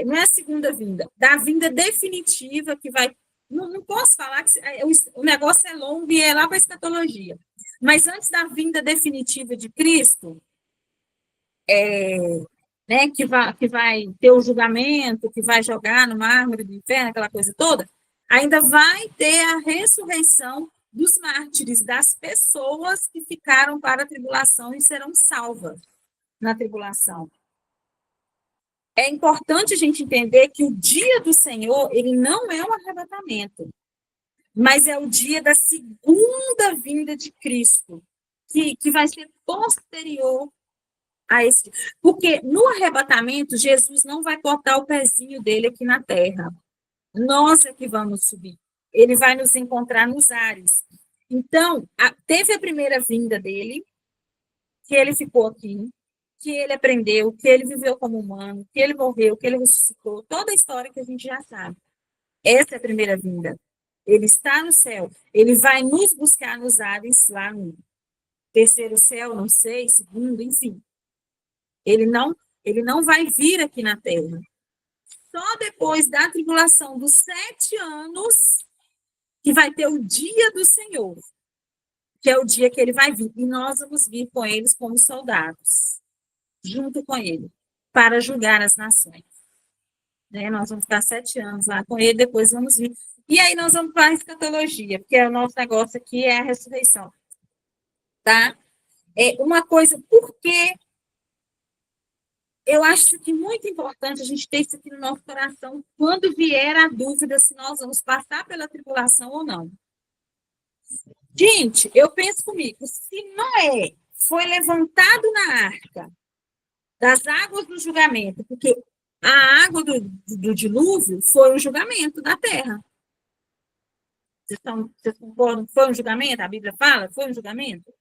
não é a segunda vinda, da vinda definitiva, que vai. Não posso falar que o negócio é longo e é lá para a escatologia. Mas antes da vinda definitiva de Cristo, né, que vai ter o julgamento, que vai jogar no mármore do inferno, aquela coisa toda, ainda vai ter a ressurreição dos mártires, das pessoas que ficaram para a tribulação e serão salvas na tribulação. É importante a gente entender que o dia do Senhor, ele não é um arrebatamento, mas é o dia da segunda vinda de Cristo, que vai ser posterior a esse. Porque no arrebatamento, Jesus não vai cortar o pezinho dele aqui na terra. Nós é que vamos subir. Ele vai nos encontrar nos ares. Então, teve a primeira vinda dele, que ele ficou aqui, que ele aprendeu, que ele viveu como humano, que ele morreu, que ele ressuscitou, toda a história que a gente já sabe. Essa é a primeira vinda. Ele está no céu. Ele vai nos buscar nos ares, lá no terceiro céu, não sei, segundo, enfim. Ele não vai vir aqui na terra. Só depois da tribulação dos 7 anos que vai ter o dia do Senhor, que é o dia que ele vai vir. E nós vamos vir com eles como soldados, junto com ele, para julgar as nações. Né? Nós vamos ficar 7 anos lá com ele, depois vamos vir. E aí nós vamos para a escatologia, porque o nosso negócio aqui é a ressurreição. Tá? Uma coisa, porque eu acho que é muito importante a gente ter isso aqui no nosso coração quando vier a dúvida se nós vamos passar pela tribulação ou não. Gente, eu penso comigo, se Noé foi levantado na arca das águas do julgamento, porque a água do dilúvio foi o julgamento da terra. Vocês concordam que foi um julgamento? A Bíblia fala que foi um julgamento?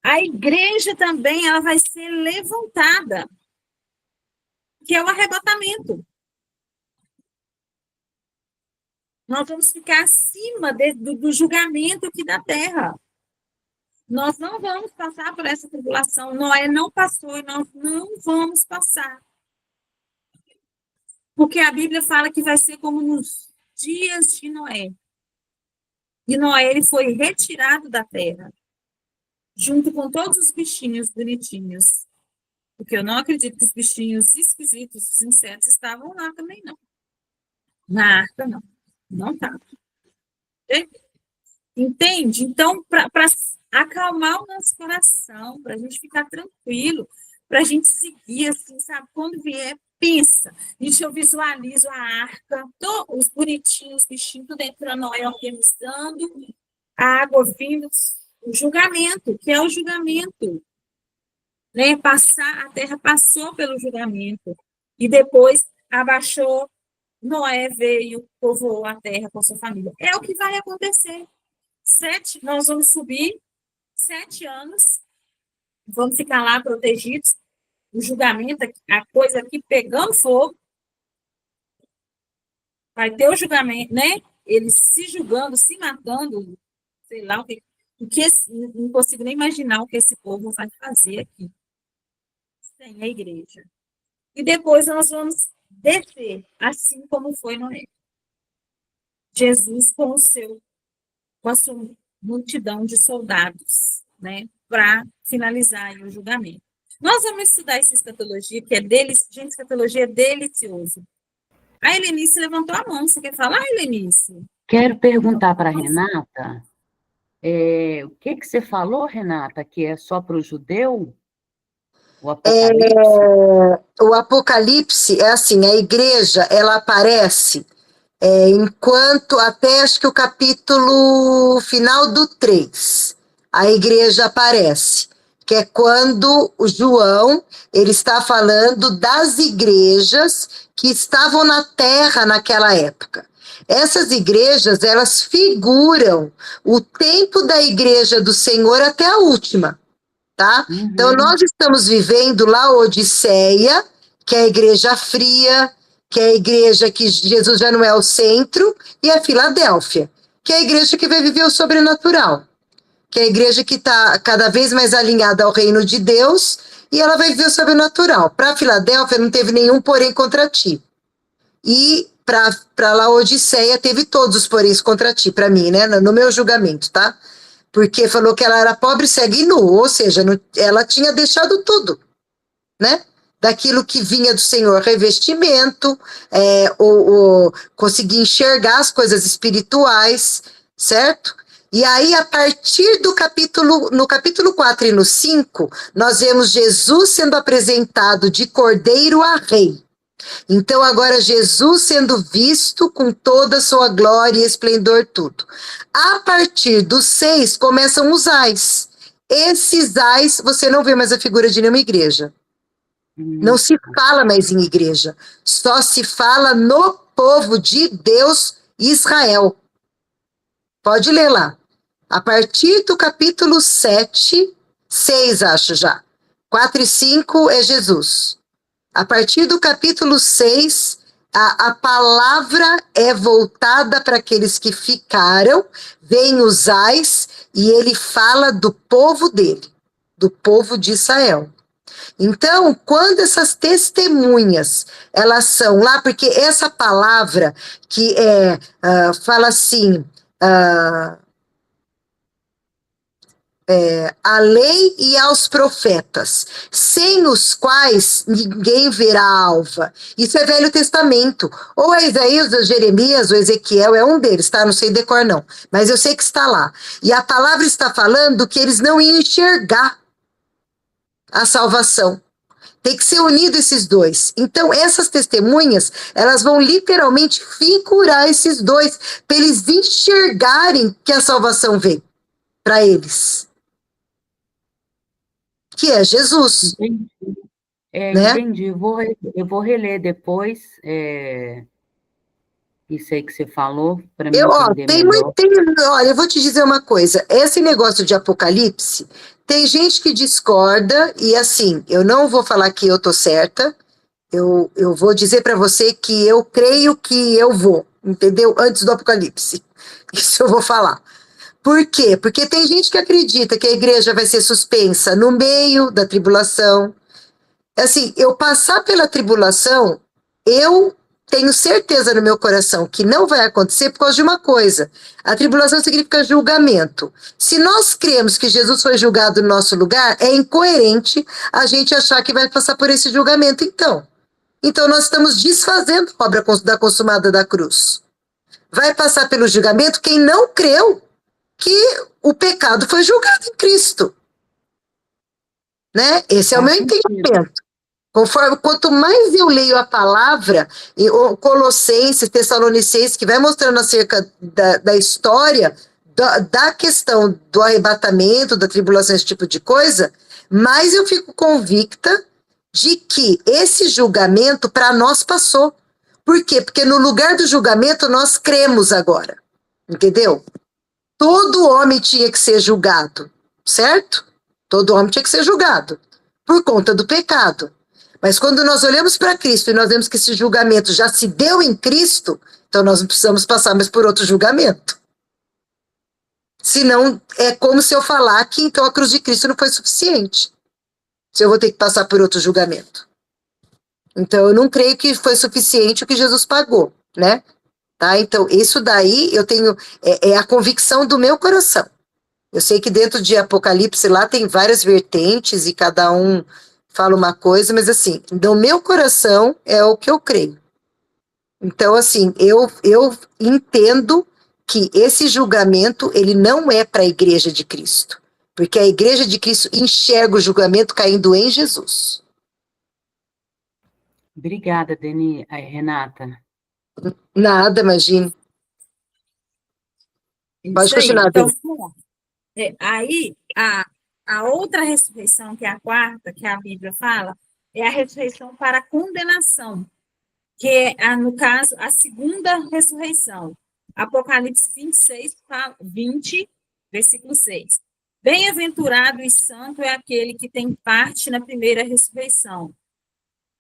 A igreja também ela vai ser levantada, que é o arrebatamento. Nós vamos ficar acima do julgamento aqui da terra. Nós não vamos passar por essa tribulação. Noé não passou e nós não vamos passar. Porque a Bíblia fala que vai ser como nos dias de Noé. E Noé ele foi retirado da terra, junto com todos os bichinhos bonitinhos. Porque eu não acredito que os bichinhos esquisitos, os insetos, estavam lá também, não. Na arca, não. Não estava. Entende? Então, para acalmar o nosso coração, para a gente ficar tranquilo, para a gente seguir, assim, sabe? Quando vier, pensa. Gente, eu visualizo a arca, os bonitinhos, os bichinhos, tudo entrando, Noé organizando, a água vindo, o julgamento, que é o julgamento. Né? A terra passou pelo julgamento. E depois abaixou, Noé veio, povoou a terra com sua família. É o que vai acontecer. Nós vamos subir 7 anos, vamos ficar lá protegidos, o julgamento, a coisa aqui pegando fogo, vai ter o julgamento, né? Eles se julgando, se matando, sei lá não consigo nem imaginar o que esse povo vai fazer aqui, sem a igreja. E depois nós vamos descer, assim como foi Noé. Jesus com a sua multidão de soldados, né, para finalizar o julgamento. Nós vamos estudar essa escatologia, que é gente, escatologia é delicioso. A Helenice levantou a mão, você quer falar, Helenice? Quero perguntar para a Renata, o que você falou, Renata, que é só para o judeu? O Apocalipse? O Apocalipse é assim, a igreja, ela aparece enquanto, até acho que o capítulo final do 3, a igreja aparece, que é quando o João, ele está falando das igrejas que estavam na terra naquela época. Essas igrejas, elas figuram o tempo da igreja do Senhor até a última, tá? Uhum. Então, nós estamos vivendo Laodiceia, que é a igreja fria, que é a igreja que Jesus já não é o centro, e a Filadélfia, que é a igreja que vai viver o sobrenatural, que é a igreja que está cada vez mais alinhada ao reino de Deus, e ela vai viver o sobrenatural. Para Filadélfia não teve nenhum porém contra ti. E para Laodiceia teve todos os poréns contra ti, para mim, né? No meu julgamento, tá? Porque falou que ela era pobre, cega e nu, ou seja, ela tinha deixado tudo, né? Daquilo que vinha do Senhor, revestimento, ou conseguir enxergar as coisas espirituais, certo? E aí, a partir no capítulo 4 e no 5, nós vemos Jesus sendo apresentado de cordeiro a rei. Então, agora Jesus sendo visto com toda a sua glória e esplendor, tudo. A partir do 6, começam os ais. Esses ais, você não vê mais a figura de nenhuma igreja. Não se fala mais em igreja. Só se fala no povo de Deus, Israel. Pode ler lá. A partir do capítulo 7, 6, acho já. 4 e 5 é Jesus. A partir do capítulo 6, a palavra é voltada para aqueles que ficaram, vem os ais, e ele fala do povo dele, do povo de Israel. Então, quando essas testemunhas, elas são lá, porque essa palavra que fala assim, a lei e aos profetas, sem os quais ninguém verá a alva. Isso é Velho Testamento. Ou é Isaías, ou Jeremias, ou Ezequiel, é um deles, tá? Não sei decor não, mas eu sei que está lá. E a palavra está falando que eles não iam enxergar a salvação. Tem que ser unido esses dois. Então, essas testemunhas, elas vão literalmente figurar esses dois, para eles enxergarem que a salvação vem para eles. Que é Jesus. Entendi. Né? Entendi. Eu vou reler depois. Isso aí que você falou, para mim Eu, ó, entender melhor. olha, eu vou te dizer uma coisa, esse negócio de Apocalipse, tem gente que discorda, e assim, eu não vou falar que eu tô certa, eu vou dizer para você que eu creio que eu vou, entendeu? Antes do Apocalipse. Isso eu vou falar. Por quê? Porque tem gente que acredita que a igreja vai ser suspensa no meio da tribulação. Assim, eu passar pela tribulação, eu tenho certeza no meu coração que não vai acontecer por causa de uma coisa. A tribulação significa julgamento. Se nós cremos que Jesus foi julgado no nosso lugar, é incoerente a gente achar que vai passar por esse julgamento, então. Então, nós estamos desfazendo a obra da consumada da cruz. Vai passar pelo julgamento quem não creu que o pecado foi julgado em Cristo. Né? Esse é o meu Faz sentido. entendimento. Conforme, quanto mais eu leio a palavra, Colossenses, Tessalonicenses, que vai mostrando acerca da história, da questão do arrebatamento, da tribulação, esse tipo de coisa, mais eu fico convicta de que esse julgamento para nós passou. Por quê? Porque no lugar do julgamento nós cremos agora. Entendeu? Todo homem tinha que ser julgado, certo? Todo homem tinha que ser julgado por conta do pecado. Mas quando nós olhamos para Cristo e nós vemos que esse julgamento já se deu em Cristo, então nós não precisamos passar mais por outro julgamento. Senão, é como se eu falar que então a cruz de Cristo não foi suficiente. Se eu vou ter que passar por outro julgamento. Então, eu não creio que foi suficiente o que Jesus pagou, né? Tá? Então, isso daí eu tenho, é a convicção do meu coração. Eu sei que dentro de Apocalipse lá tem várias vertentes e cada um fala uma coisa, mas assim, no meu coração é o que eu creio. Então, assim, eu entendo que esse julgamento, ele não é para a igreja de Cristo, porque a igreja de Cristo enxerga o julgamento caindo em Jesus. Obrigada, Renata. Nada, imagine. Pode Isso aí. continuar, Então, Dani. vamos lá. Aí, a outra ressurreição, que é a quarta, que a Bíblia fala, é a ressurreição para a condenação, que é, no caso, a segunda ressurreição. Apocalipse 20, versículo 6. Bem-aventurado e santo é aquele que tem parte na primeira ressurreição.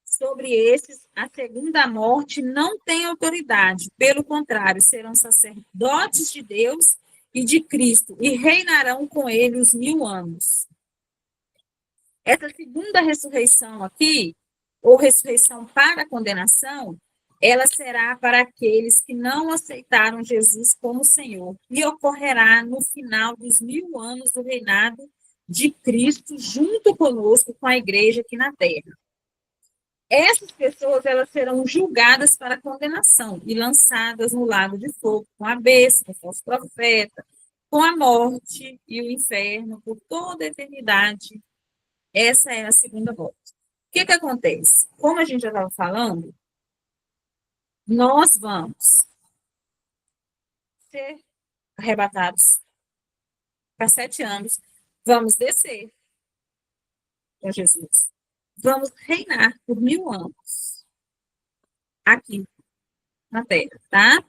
Sobre esses, a segunda morte não tem autoridade, pelo contrário, serão sacerdotes de Deus e de Cristo, e reinarão com ele os 1000 anos. Essa segunda ressurreição aqui, ou ressurreição para a condenação, ela será para aqueles que não aceitaram Jesus como Senhor, e ocorrerá no final dos 1000 anos do reinado de Cristo, junto conosco, com a igreja aqui na terra. Essas pessoas, elas serão julgadas para condenação e lançadas no lago de fogo, com a besta, com o falso profeta, com a morte e o inferno por toda a eternidade. Essa é a segunda morte. O que acontece? Como a gente já estava falando, nós vamos ser arrebatados para 7 anos, vamos descer com Jesus. Vamos reinar por 1000 anos aqui na Terra, tá?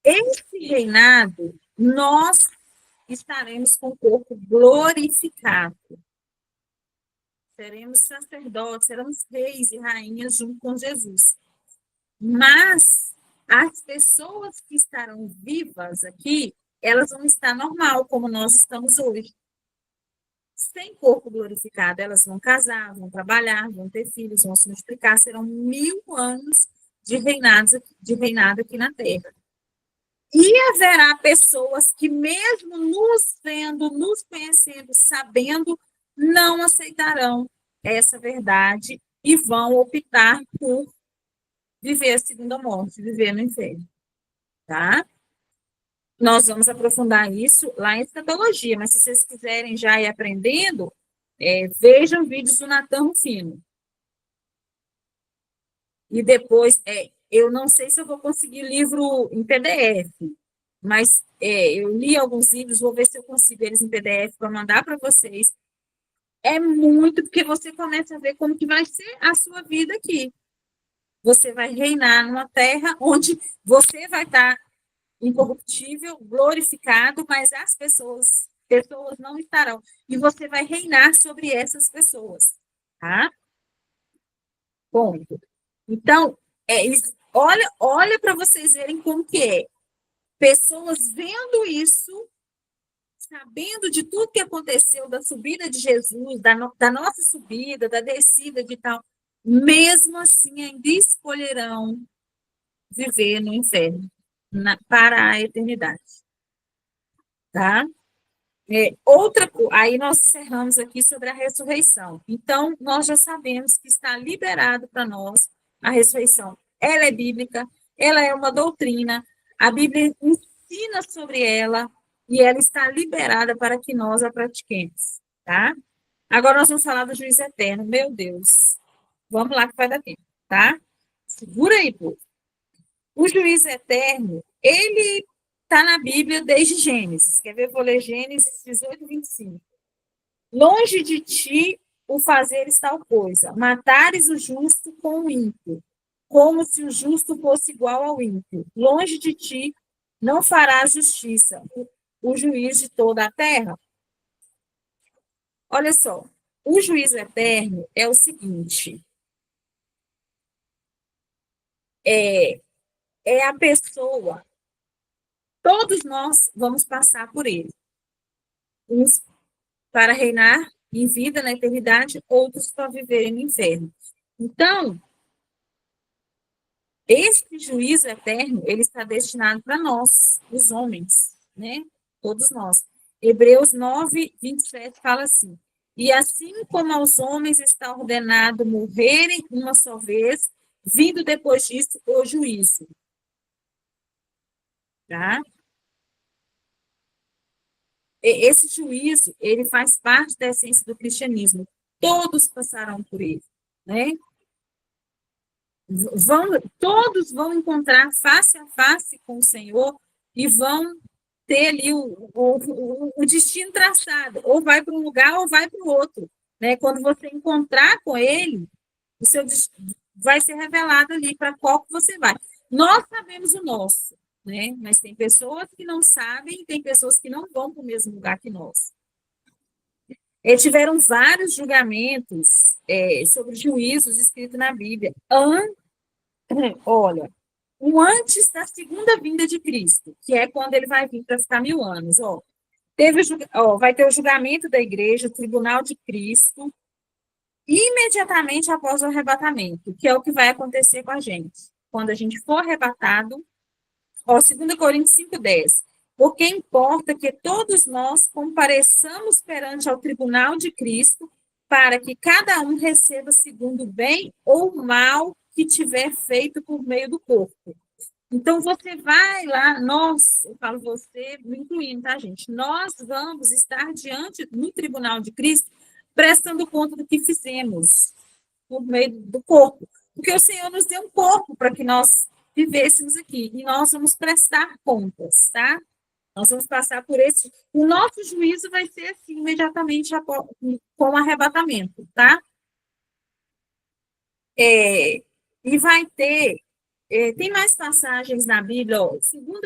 Esse reinado, nós estaremos com o corpo glorificado. Seremos sacerdotes, seremos reis e rainhas junto com Jesus. Mas as pessoas que estarão vivas aqui, elas vão estar normal, como nós estamos hoje. Sem corpo glorificado, elas vão casar, vão trabalhar, vão ter filhos, vão se multiplicar, serão 1000 anos de reinado aqui na Terra. E haverá pessoas que, mesmo nos vendo, nos conhecendo, sabendo, não aceitarão essa verdade e vão optar por viver a segunda morte, viver no inferno. Tá? Nós vamos aprofundar isso lá em escatologia, mas se vocês quiserem já ir aprendendo, vejam vídeos do Natan Rufino. E depois, eu não sei se eu vou conseguir livro em PDF, mas eu li alguns livros, vou ver se eu consigo eles em PDF para mandar para vocês. É muito, porque você começa a ver como que vai ser a sua vida aqui. você vai reinar numa terra onde você vai estar incorruptível, glorificado, mas as pessoas não estarão. E você vai reinar sobre essas pessoas, tá? Ponto. Então, olha para vocês verem como que é. Pessoas vendo isso, sabendo de tudo que aconteceu, da subida de Jesus, da nossa subida, da descida de tal, mesmo assim ainda escolherão viver no inferno para a eternidade. Tá? Aí nós encerramos aqui sobre a ressurreição. Então, nós já sabemos que está liberado para nós a ressurreição. Ela é bíblica, ela é uma doutrina, a Bíblia ensina sobre ela e ela está liberada para que nós a pratiquemos, tá? Agora nós vamos falar do juízo eterno. Meu Deus. Vamos lá que vai dar tempo, tá? Segura aí, pô. O juízo eterno, ele está na Bíblia desde Gênesis. Quer ver? Vou ler Gênesis 18, 25. Longe de ti o fazeres tal coisa, matares o justo com o ímpio, como se o justo fosse igual ao ímpio. Longe de ti não farás justiça, o juiz de toda a terra. Olha só, o juízo eterno é o seguinte, é a pessoa, todos nós vamos passar por ele. Uns para reinar em vida na eternidade, outros para viverem no inferno. Então, esse juízo eterno, ele está destinado para nós, os homens, né? Todos nós. Hebreus 9, 27 fala assim: e assim como aos homens está ordenado morrerem uma só vez, vindo depois disso o juízo. Tá? Esse juízo, ele faz parte da essência do cristianismo. Todos passarão por ele, né? Todos vão encontrar face a face com o Senhor e vão ter ali o destino traçado. Ou vai para um lugar ou vai para o outro, né? Quando você encontrar com ele, o seu destino vai ser revelado ali para qual que você vai. Nós sabemos o nosso, né? Mas tem pessoas que não sabem, tem pessoas que não vão para o mesmo lugar que nós. Tiveram vários julgamentos sobre juízos escritos na Bíblia. Olha, antes da segunda vinda de Cristo, que é quando ele vai vir para ficar 1000 anos. Vai ter o julgamento da igreja, o tribunal de Cristo, imediatamente após o arrebatamento, que é o que vai acontecer com a gente. Quando a gente for arrebatado, 2 Coríntios 5,10. Porque importa que todos nós compareçamos perante ao tribunal de Cristo, para que cada um receba segundo o bem ou o mal que tiver feito por meio do corpo. Então, você vai lá, eu falo você, me incluindo, tá, gente? Nós vamos estar diante no tribunal de Cristo, prestando conta do que fizemos por meio do corpo. Porque o Senhor nos deu um corpo para que nós vivêssemos aqui, e nós vamos prestar contas, tá? Nós vamos passar por esse. O nosso juízo vai ser assim, imediatamente com o arrebatamento, tá? E vai ter. Tem mais passagens na Bíblia, 2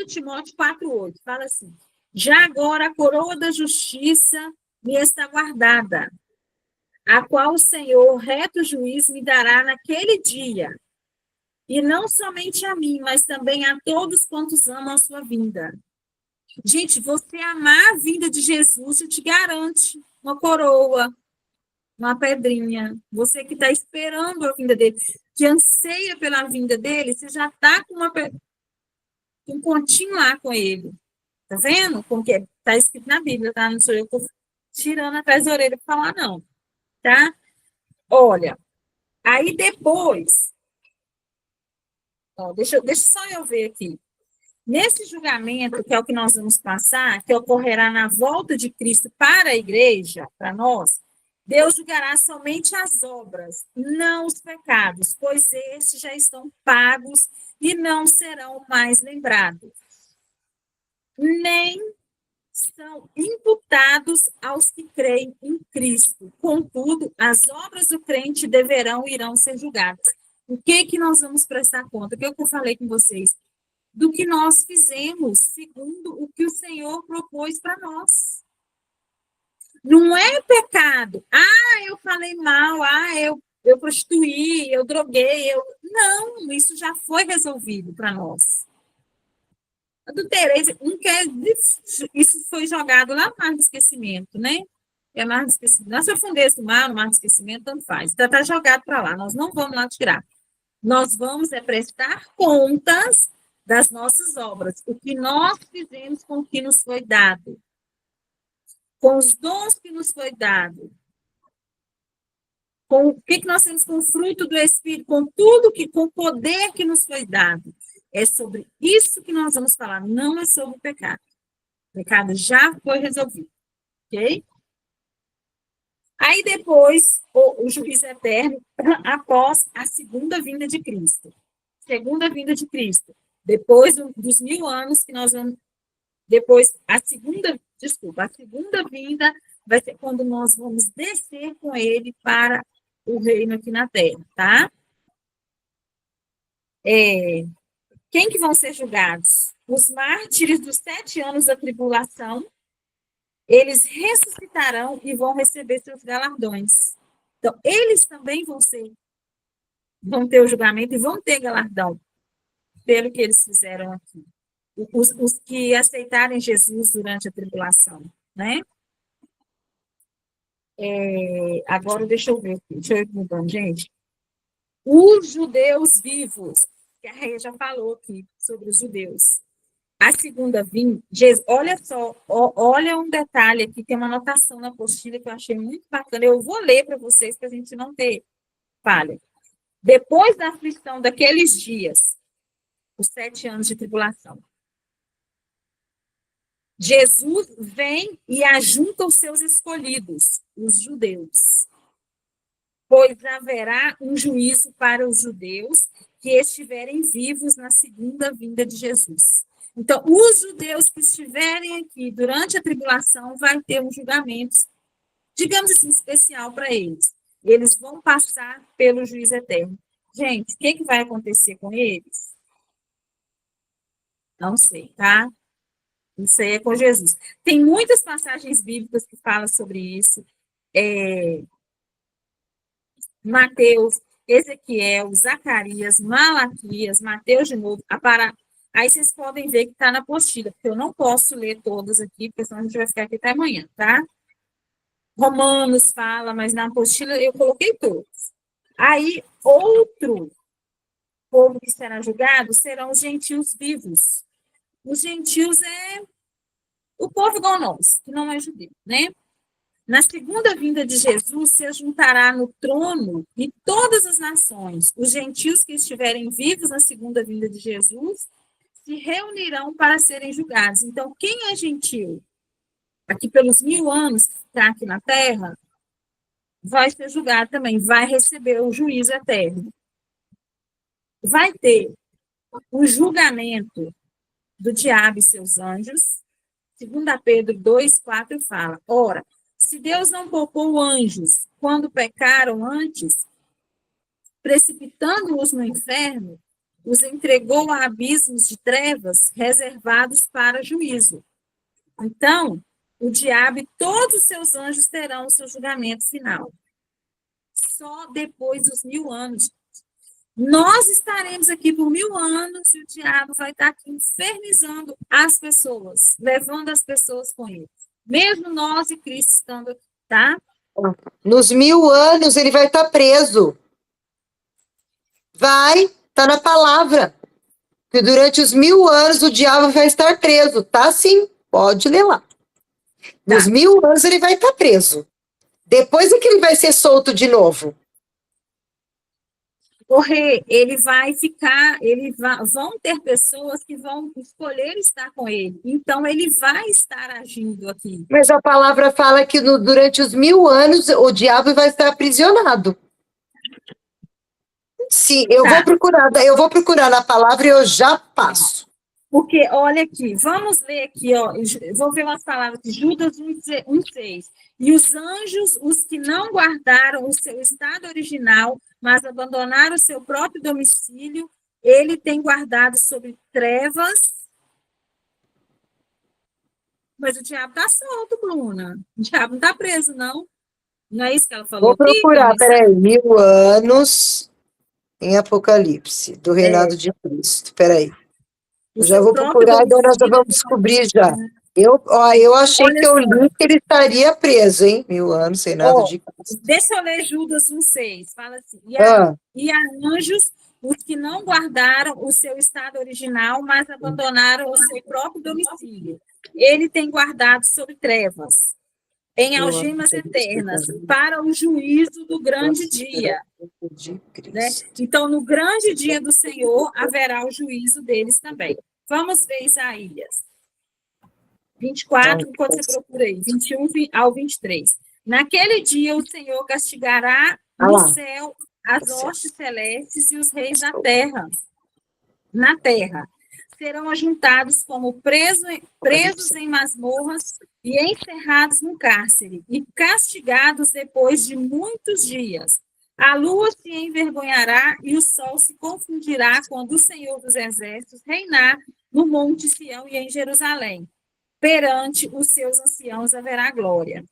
Timóteo 4,8, fala assim: já agora a coroa da justiça me está guardada, a qual o Senhor, reto juiz, me dará naquele dia. E não somente a mim, mas também a todos quantos amam a sua vinda. Gente, você amar a vinda de Jesus, eu te garante uma coroa, uma pedrinha. Você que está esperando a vinda dele, que anseia pela vinda dele, você já está com um pontinho lá com ele. Tá vendo? Como que está escrito na Bíblia, tá? Não sou eu que estou tirando atrás da orelha para falar, não. Tá? Olha, aí depois, deixa só eu ver aqui. Nesse julgamento, que é o que nós vamos passar, que ocorrerá na volta de Cristo para a igreja, para nós, Deus julgará somente as obras, não os pecados, pois estes já estão pagos e não serão mais lembrados. Nem são imputados aos que creem em Cristo. Contudo, as obras do crente irão ser julgadas. O que que nós vamos prestar conta? O que eu falei com vocês? Do que nós fizemos, segundo o que o Senhor propôs para nós. Não é pecado. Eu falei mal. Eu prostituí, eu droguei. Não, isso já foi resolvido para nós. Adulterei, não quer, isso foi jogado lá no mar do esquecimento, né? É mar do esquecimento. Não se afundesse no mar do esquecimento, tanto faz. Então, está jogado para lá. Nós não vamos lá tirar. Nós vamos prestar contas das nossas obras. O que nós fizemos com o que nos foi dado. Com os dons que nos foi dado. Com o que nós temos com o fruto do Espírito, com tudo com o poder que nos foi dado. É sobre isso que nós vamos falar, não é sobre o pecado. O pecado já foi resolvido, ok? Aí depois, o juízo eterno, após a segunda vinda de Cristo. Segunda vinda de Cristo. Depois dos 1000 anos que nós vamos... Depois, a segunda vinda vai ser quando nós vamos descer com ele para o reino aqui na Terra, tá? Quem que vão ser julgados? Os mártires dos 7 anos da tribulação, eles ressuscitarão e vão receber seus galardões. Então, eles também vão ter o julgamento e vão ter galardão pelo que eles fizeram aqui. Os que aceitarem Jesus durante a tribulação, né? Agora, deixa eu ver aqui. Deixa eu ir mudando, gente. Os judeus vivos, que a Rei já falou aqui sobre os judeus. A segunda vinda, olha só, olha um detalhe aqui, tem uma anotação na apostila que eu achei muito bacana. Eu vou ler para vocês, para a gente não ter falha. Depois da aflição daqueles dias, os 7 anos de tribulação, Jesus vem e ajunta os seus escolhidos, os judeus. Pois haverá um juízo para os judeus que estiverem vivos na segunda vinda de Jesus. Então, os judeus que estiverem aqui durante a tribulação vai ter um julgamento, digamos assim, especial para eles. Eles vão passar pelo juízo eterno. Gente, o que vai acontecer com eles? Não sei, tá? Isso aí é com Jesus. Tem muitas passagens bíblicas que falam sobre isso. Mateus, Ezequiel, Zacarias, Malaquias, Mateus de novo. Aí vocês podem ver que está na apostila, porque eu não posso ler todas aqui, porque senão a gente vai ficar aqui até amanhã, tá? Romanos fala, mas na apostila eu coloquei todos. Aí, outro povo que será julgado serão os gentios vivos. Os gentios é o povo igual nós, que não é judeu, né? Na segunda vinda de Jesus, se juntará no trono e todas as nações, os gentios que estiverem vivos na segunda vinda de Jesus, se reunirão para serem julgados. Então, quem é gentio? Aqui pelos 1000 anos que está aqui na Terra, vai ser julgado também, vai receber o juízo eterno. Vai ter o julgamento do diabo e seus anjos. 2 Pedro 2:4 fala, ora, se Deus não poupou anjos quando pecaram antes, precipitando-os no inferno, os entregou a abismos de trevas reservados para juízo. Então, o diabo e todos os seus anjos terão o seu julgamento final. Só depois dos 1000 anos. Nós estaremos aqui por 1000 anos e o diabo vai estar aqui infernizando as pessoas, levando as pessoas com ele. Mesmo nós e Cristo estando aqui, tá? Nos 1000 anos ele vai estar preso. Tá na palavra. Que durante os 1000 anos o diabo vai estar preso. Tá sim, pode ler lá. Nos 1000 anos ele vai estar preso. Depois é que ele vai ser solto de novo. Ele vai ficar, vão ter pessoas que vão escolher estar com ele. Então, ele vai estar agindo aqui. Mas a palavra fala que durante os 1000 anos o diabo vai estar aprisionado. Sim, eu vou procurar na palavra e eu já passo. Porque, olha aqui, vamos ler aqui, ó, vou ver umas palavras de Judas 1:6. E os anjos, os que não guardaram o seu estado original, mas abandonaram o seu próprio domicílio, ele tem guardado sobre trevas. Mas o diabo está solto, Bruna. O diabo não está preso, não. Não é isso que ela falou Vou aqui? procurar, peraí, 1000 anos em Apocalipse, do reinado de Cristo. Peraí. O Eu já seu vou próprio procurar, daí nós já domicílio. vamos descobrir já. Eu achei Olha que eu só. li que ele estaria preso, hein? 1000 anos, reinado Ó, de Cristo. deixa eu ler Judas 1,6. Fala assim: Ah, e a anjos, os que não guardaram o seu estado original, mas abandonaram o seu próprio domicílio. Ele tem guardado sob trevas, em algemas eternas, para o juízo do grande dia. de Né? Cristo. Então, no grande dia do Senhor, haverá o juízo deles também. Vamos ver Isaías 24, enquanto você procura aí, 21 ao 23. Naquele dia, o Senhor castigará no céu as hostes celestes e os reis da terra. Na terra. Serão ajuntados como presos em masmorras e encerrados no cárcere, e castigados depois de muitos dias. A lua se envergonhará e o sol se confundirá quando o Senhor dos Exércitos reinar no Monte Sião e em Jerusalém. Perante os seus anciãos haverá glória.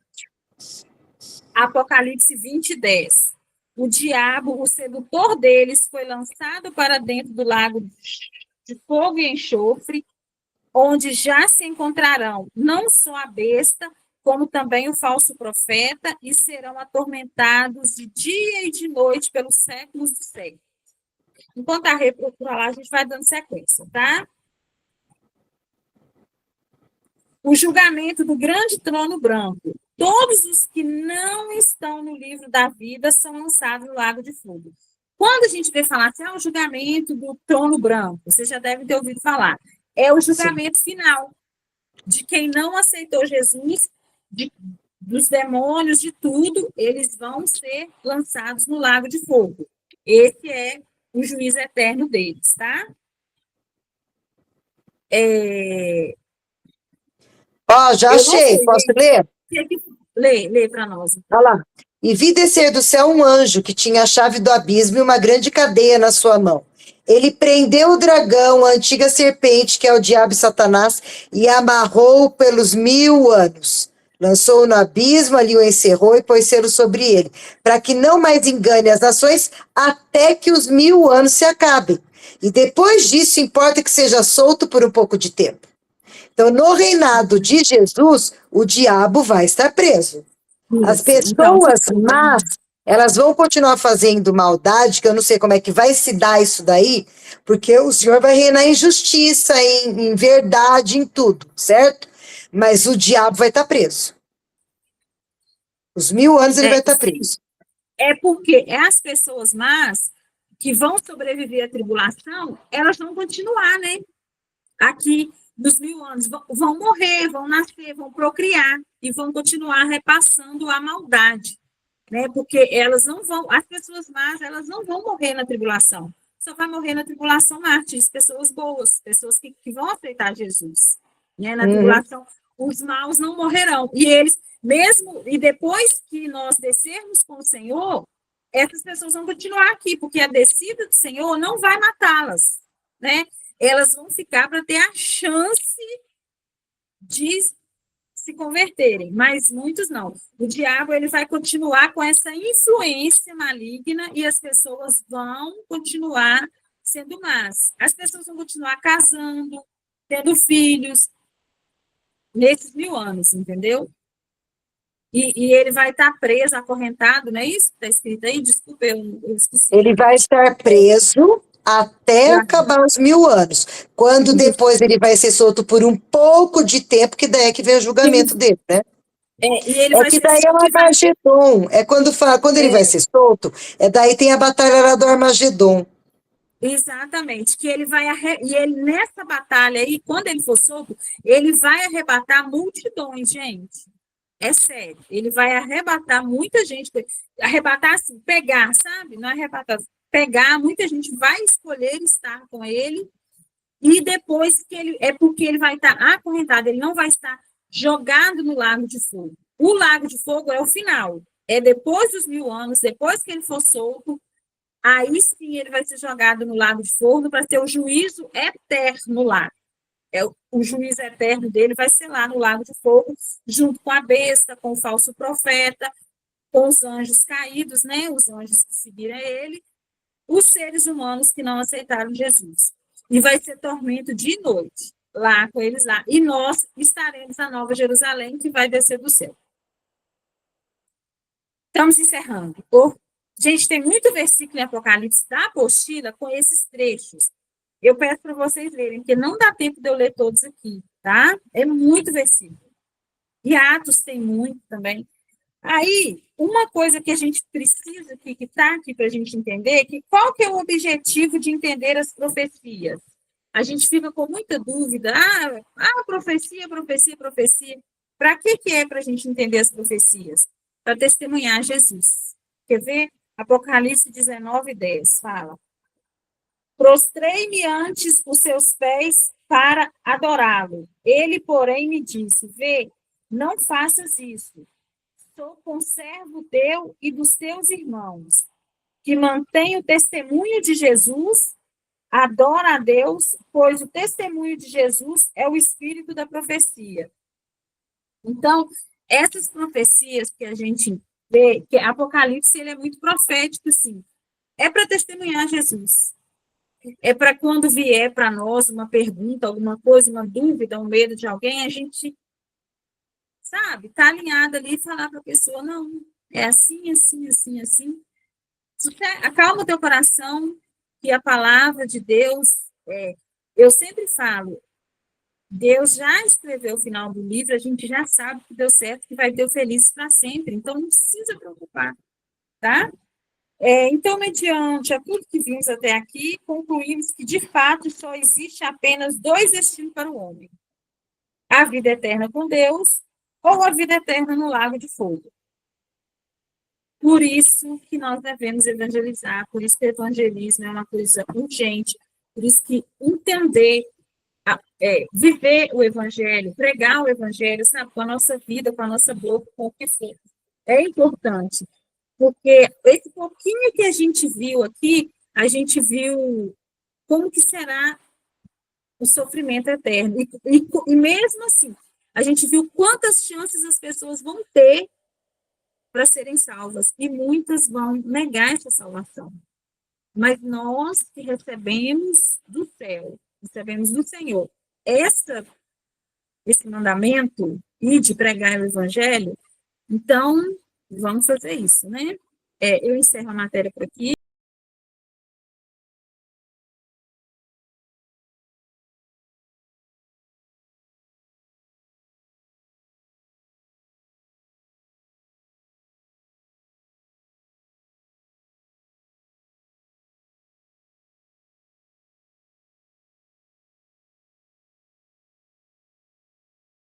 Apocalipse 20:10. O diabo, o sedutor deles, foi lançado para dentro do lago de fogo e enxofre, onde já se encontrarão não só a besta, como também o falso profeta, e serão atormentados de dia e de noite pelos séculos dos séculos. Enquanto a Rê procura lá, a gente vai dando sequência, tá? O julgamento do grande trono branco. Todos os que não estão no livro da vida são lançados no lago de fogo. Quando a gente vê falar assim, o julgamento do trono branco, você já deve ter ouvido falar, é o julgamento final de quem não aceitou Jesus, dos demônios, de tudo, eles vão ser lançados no lago de fogo. Esse é o juízo eterno deles, tá? Já achei, posso ler? Lê para nós. Olha lá. E vi descer do céu um anjo que tinha a chave do abismo e uma grande cadeia na sua mão. Ele prendeu o dragão, a antiga serpente, que é o diabo e Satanás, e amarrou-o pelos 1000 anos. Lançou-o no abismo, ali o encerrou e pôs selo sobre ele, para que não mais engane as nações até que os 1000 anos se acabem. E depois disso, importa que seja solto por um pouco de tempo. Então, no reinado de Jesus, o diabo vai estar preso. As pessoas más, elas vão continuar fazendo maldade, que eu não sei como é que vai se dar isso daí, porque o Senhor vai reinar em justiça, em verdade, em tudo, certo? Mas o diabo vai estar preso. Os 1000 anos ele vai estar preso. É porque as pessoas más que vão sobreviver à tribulação, elas vão continuar, né? Aqui nos 1000 anos, vão morrer, vão nascer, vão procriar e vão continuar repassando a maldade, né? Porque elas não vão, as pessoas más, elas não vão morrer na tribulação. Só vai morrer na tribulação mártires, pessoas boas, pessoas que vão aceitar Jesus, né? Na tribulação, os maus não morrerão. E eles, mesmo, e depois que nós descermos com o Senhor, essas pessoas vão continuar aqui, porque a descida do Senhor não vai matá-las, né? Elas vão ficar para ter a chance de se converterem, mas muitos não. O diabo ele vai continuar com essa influência maligna e as pessoas vão continuar sendo más. As pessoas vão continuar casando, tendo filhos, nesses 1000 anos, entendeu? E ele vai estar preso, acorrentado, não é isso que está escrito aí? Desculpa, eu esqueci. Ele vai estar preso até acabar os 1000 anos. Quando depois ele vai ser solto por um pouco de tempo, que daí é que vem o julgamento dele, né? E ele vai que daí é o Armagedon. É quando ele vai ser solto, daí tem a batalha lá do Armagedon. Exatamente, que ele vai e ele nessa batalha aí, quando ele for solto, ele vai arrebatar multidões, gente. É sério, ele vai arrebatar muita gente, arrebatar assim, pegar, sabe? Não arrebatar, pegar, muita gente vai escolher estar com ele, e depois que ele, é porque ele vai estar acorrentado, ele não vai estar jogado no lago de fogo. O lago de fogo é o final, é depois dos 1000 anos, depois que ele for solto, aí sim ele vai ser jogado no lago de fogo para ter o juízo eterno lá. O juízo eterno dele vai ser lá no lago de fogo, junto com a besta, com o falso profeta, com os anjos caídos, né? Os anjos que seguiram ele, os seres humanos que não aceitaram Jesus. E vai ser tormento de noite, lá com eles lá. E nós estaremos na Nova Jerusalém, que vai descer do céu. Estamos encerrando. Gente, tem muito versículo em Apocalipse da apostila com esses trechos. Eu peço para vocês lerem, porque não dá tempo de eu ler todos aqui, tá? É muito versículo. E Atos tem muito também. Aí, uma coisa que a gente precisa aqui, que está aqui para a gente entender, que qual que é o objetivo de entender as profecias? A gente fica com muita dúvida. Profecia, profecia, profecia. Para que é para a gente entender as profecias? Para testemunhar Jesus. Quer ver? Apocalipse 19:10 fala: prostrei-me antes os seus pés para adorá-lo. Ele, porém, me disse: vê, não faças isso. Sou conservo teu e dos teus irmãos, que mantém o testemunho de Jesus, adora a Deus, pois o testemunho de Jesus é o espírito da profecia. Então, essas profecias que a gente vê, que Apocalipse ele é muito profético, sim, é para testemunhar Jesus. É para quando vier para nós uma pergunta, alguma coisa, uma dúvida, um medo de alguém, a gente, sabe, tá alinhada ali e falar para a pessoa, não, é assim, assim, assim, assim. Acalma o teu coração, que a palavra de Deus, eu sempre falo, Deus já escreveu o final do livro, a gente já sabe que deu certo, que vai ter felizes para sempre, então não precisa preocupar, tá? Então, mediante a tudo que vimos até aqui, concluímos que, de fato, só existe apenas dois destinos para o homem: a vida eterna com Deus ou a vida eterna no lago de fogo. Por isso que nós devemos evangelizar, por isso que o evangelismo é uma coisa urgente, por isso que entender, viver o evangelho, pregar o evangelho, sabe, com a nossa vida, com a nossa boca, com o que for, é importante. Porque esse pouquinho que a gente viu aqui, a gente viu como que será o sofrimento eterno. E mesmo assim, a gente viu quantas chances as pessoas vão ter para serem salvas. E muitas vão negar essa salvação. Mas nós que recebemos do céu, recebemos do Senhor, esse mandamento e de pregar o evangelho, então vamos fazer isso, né? Eu encerro a matéria por aqui.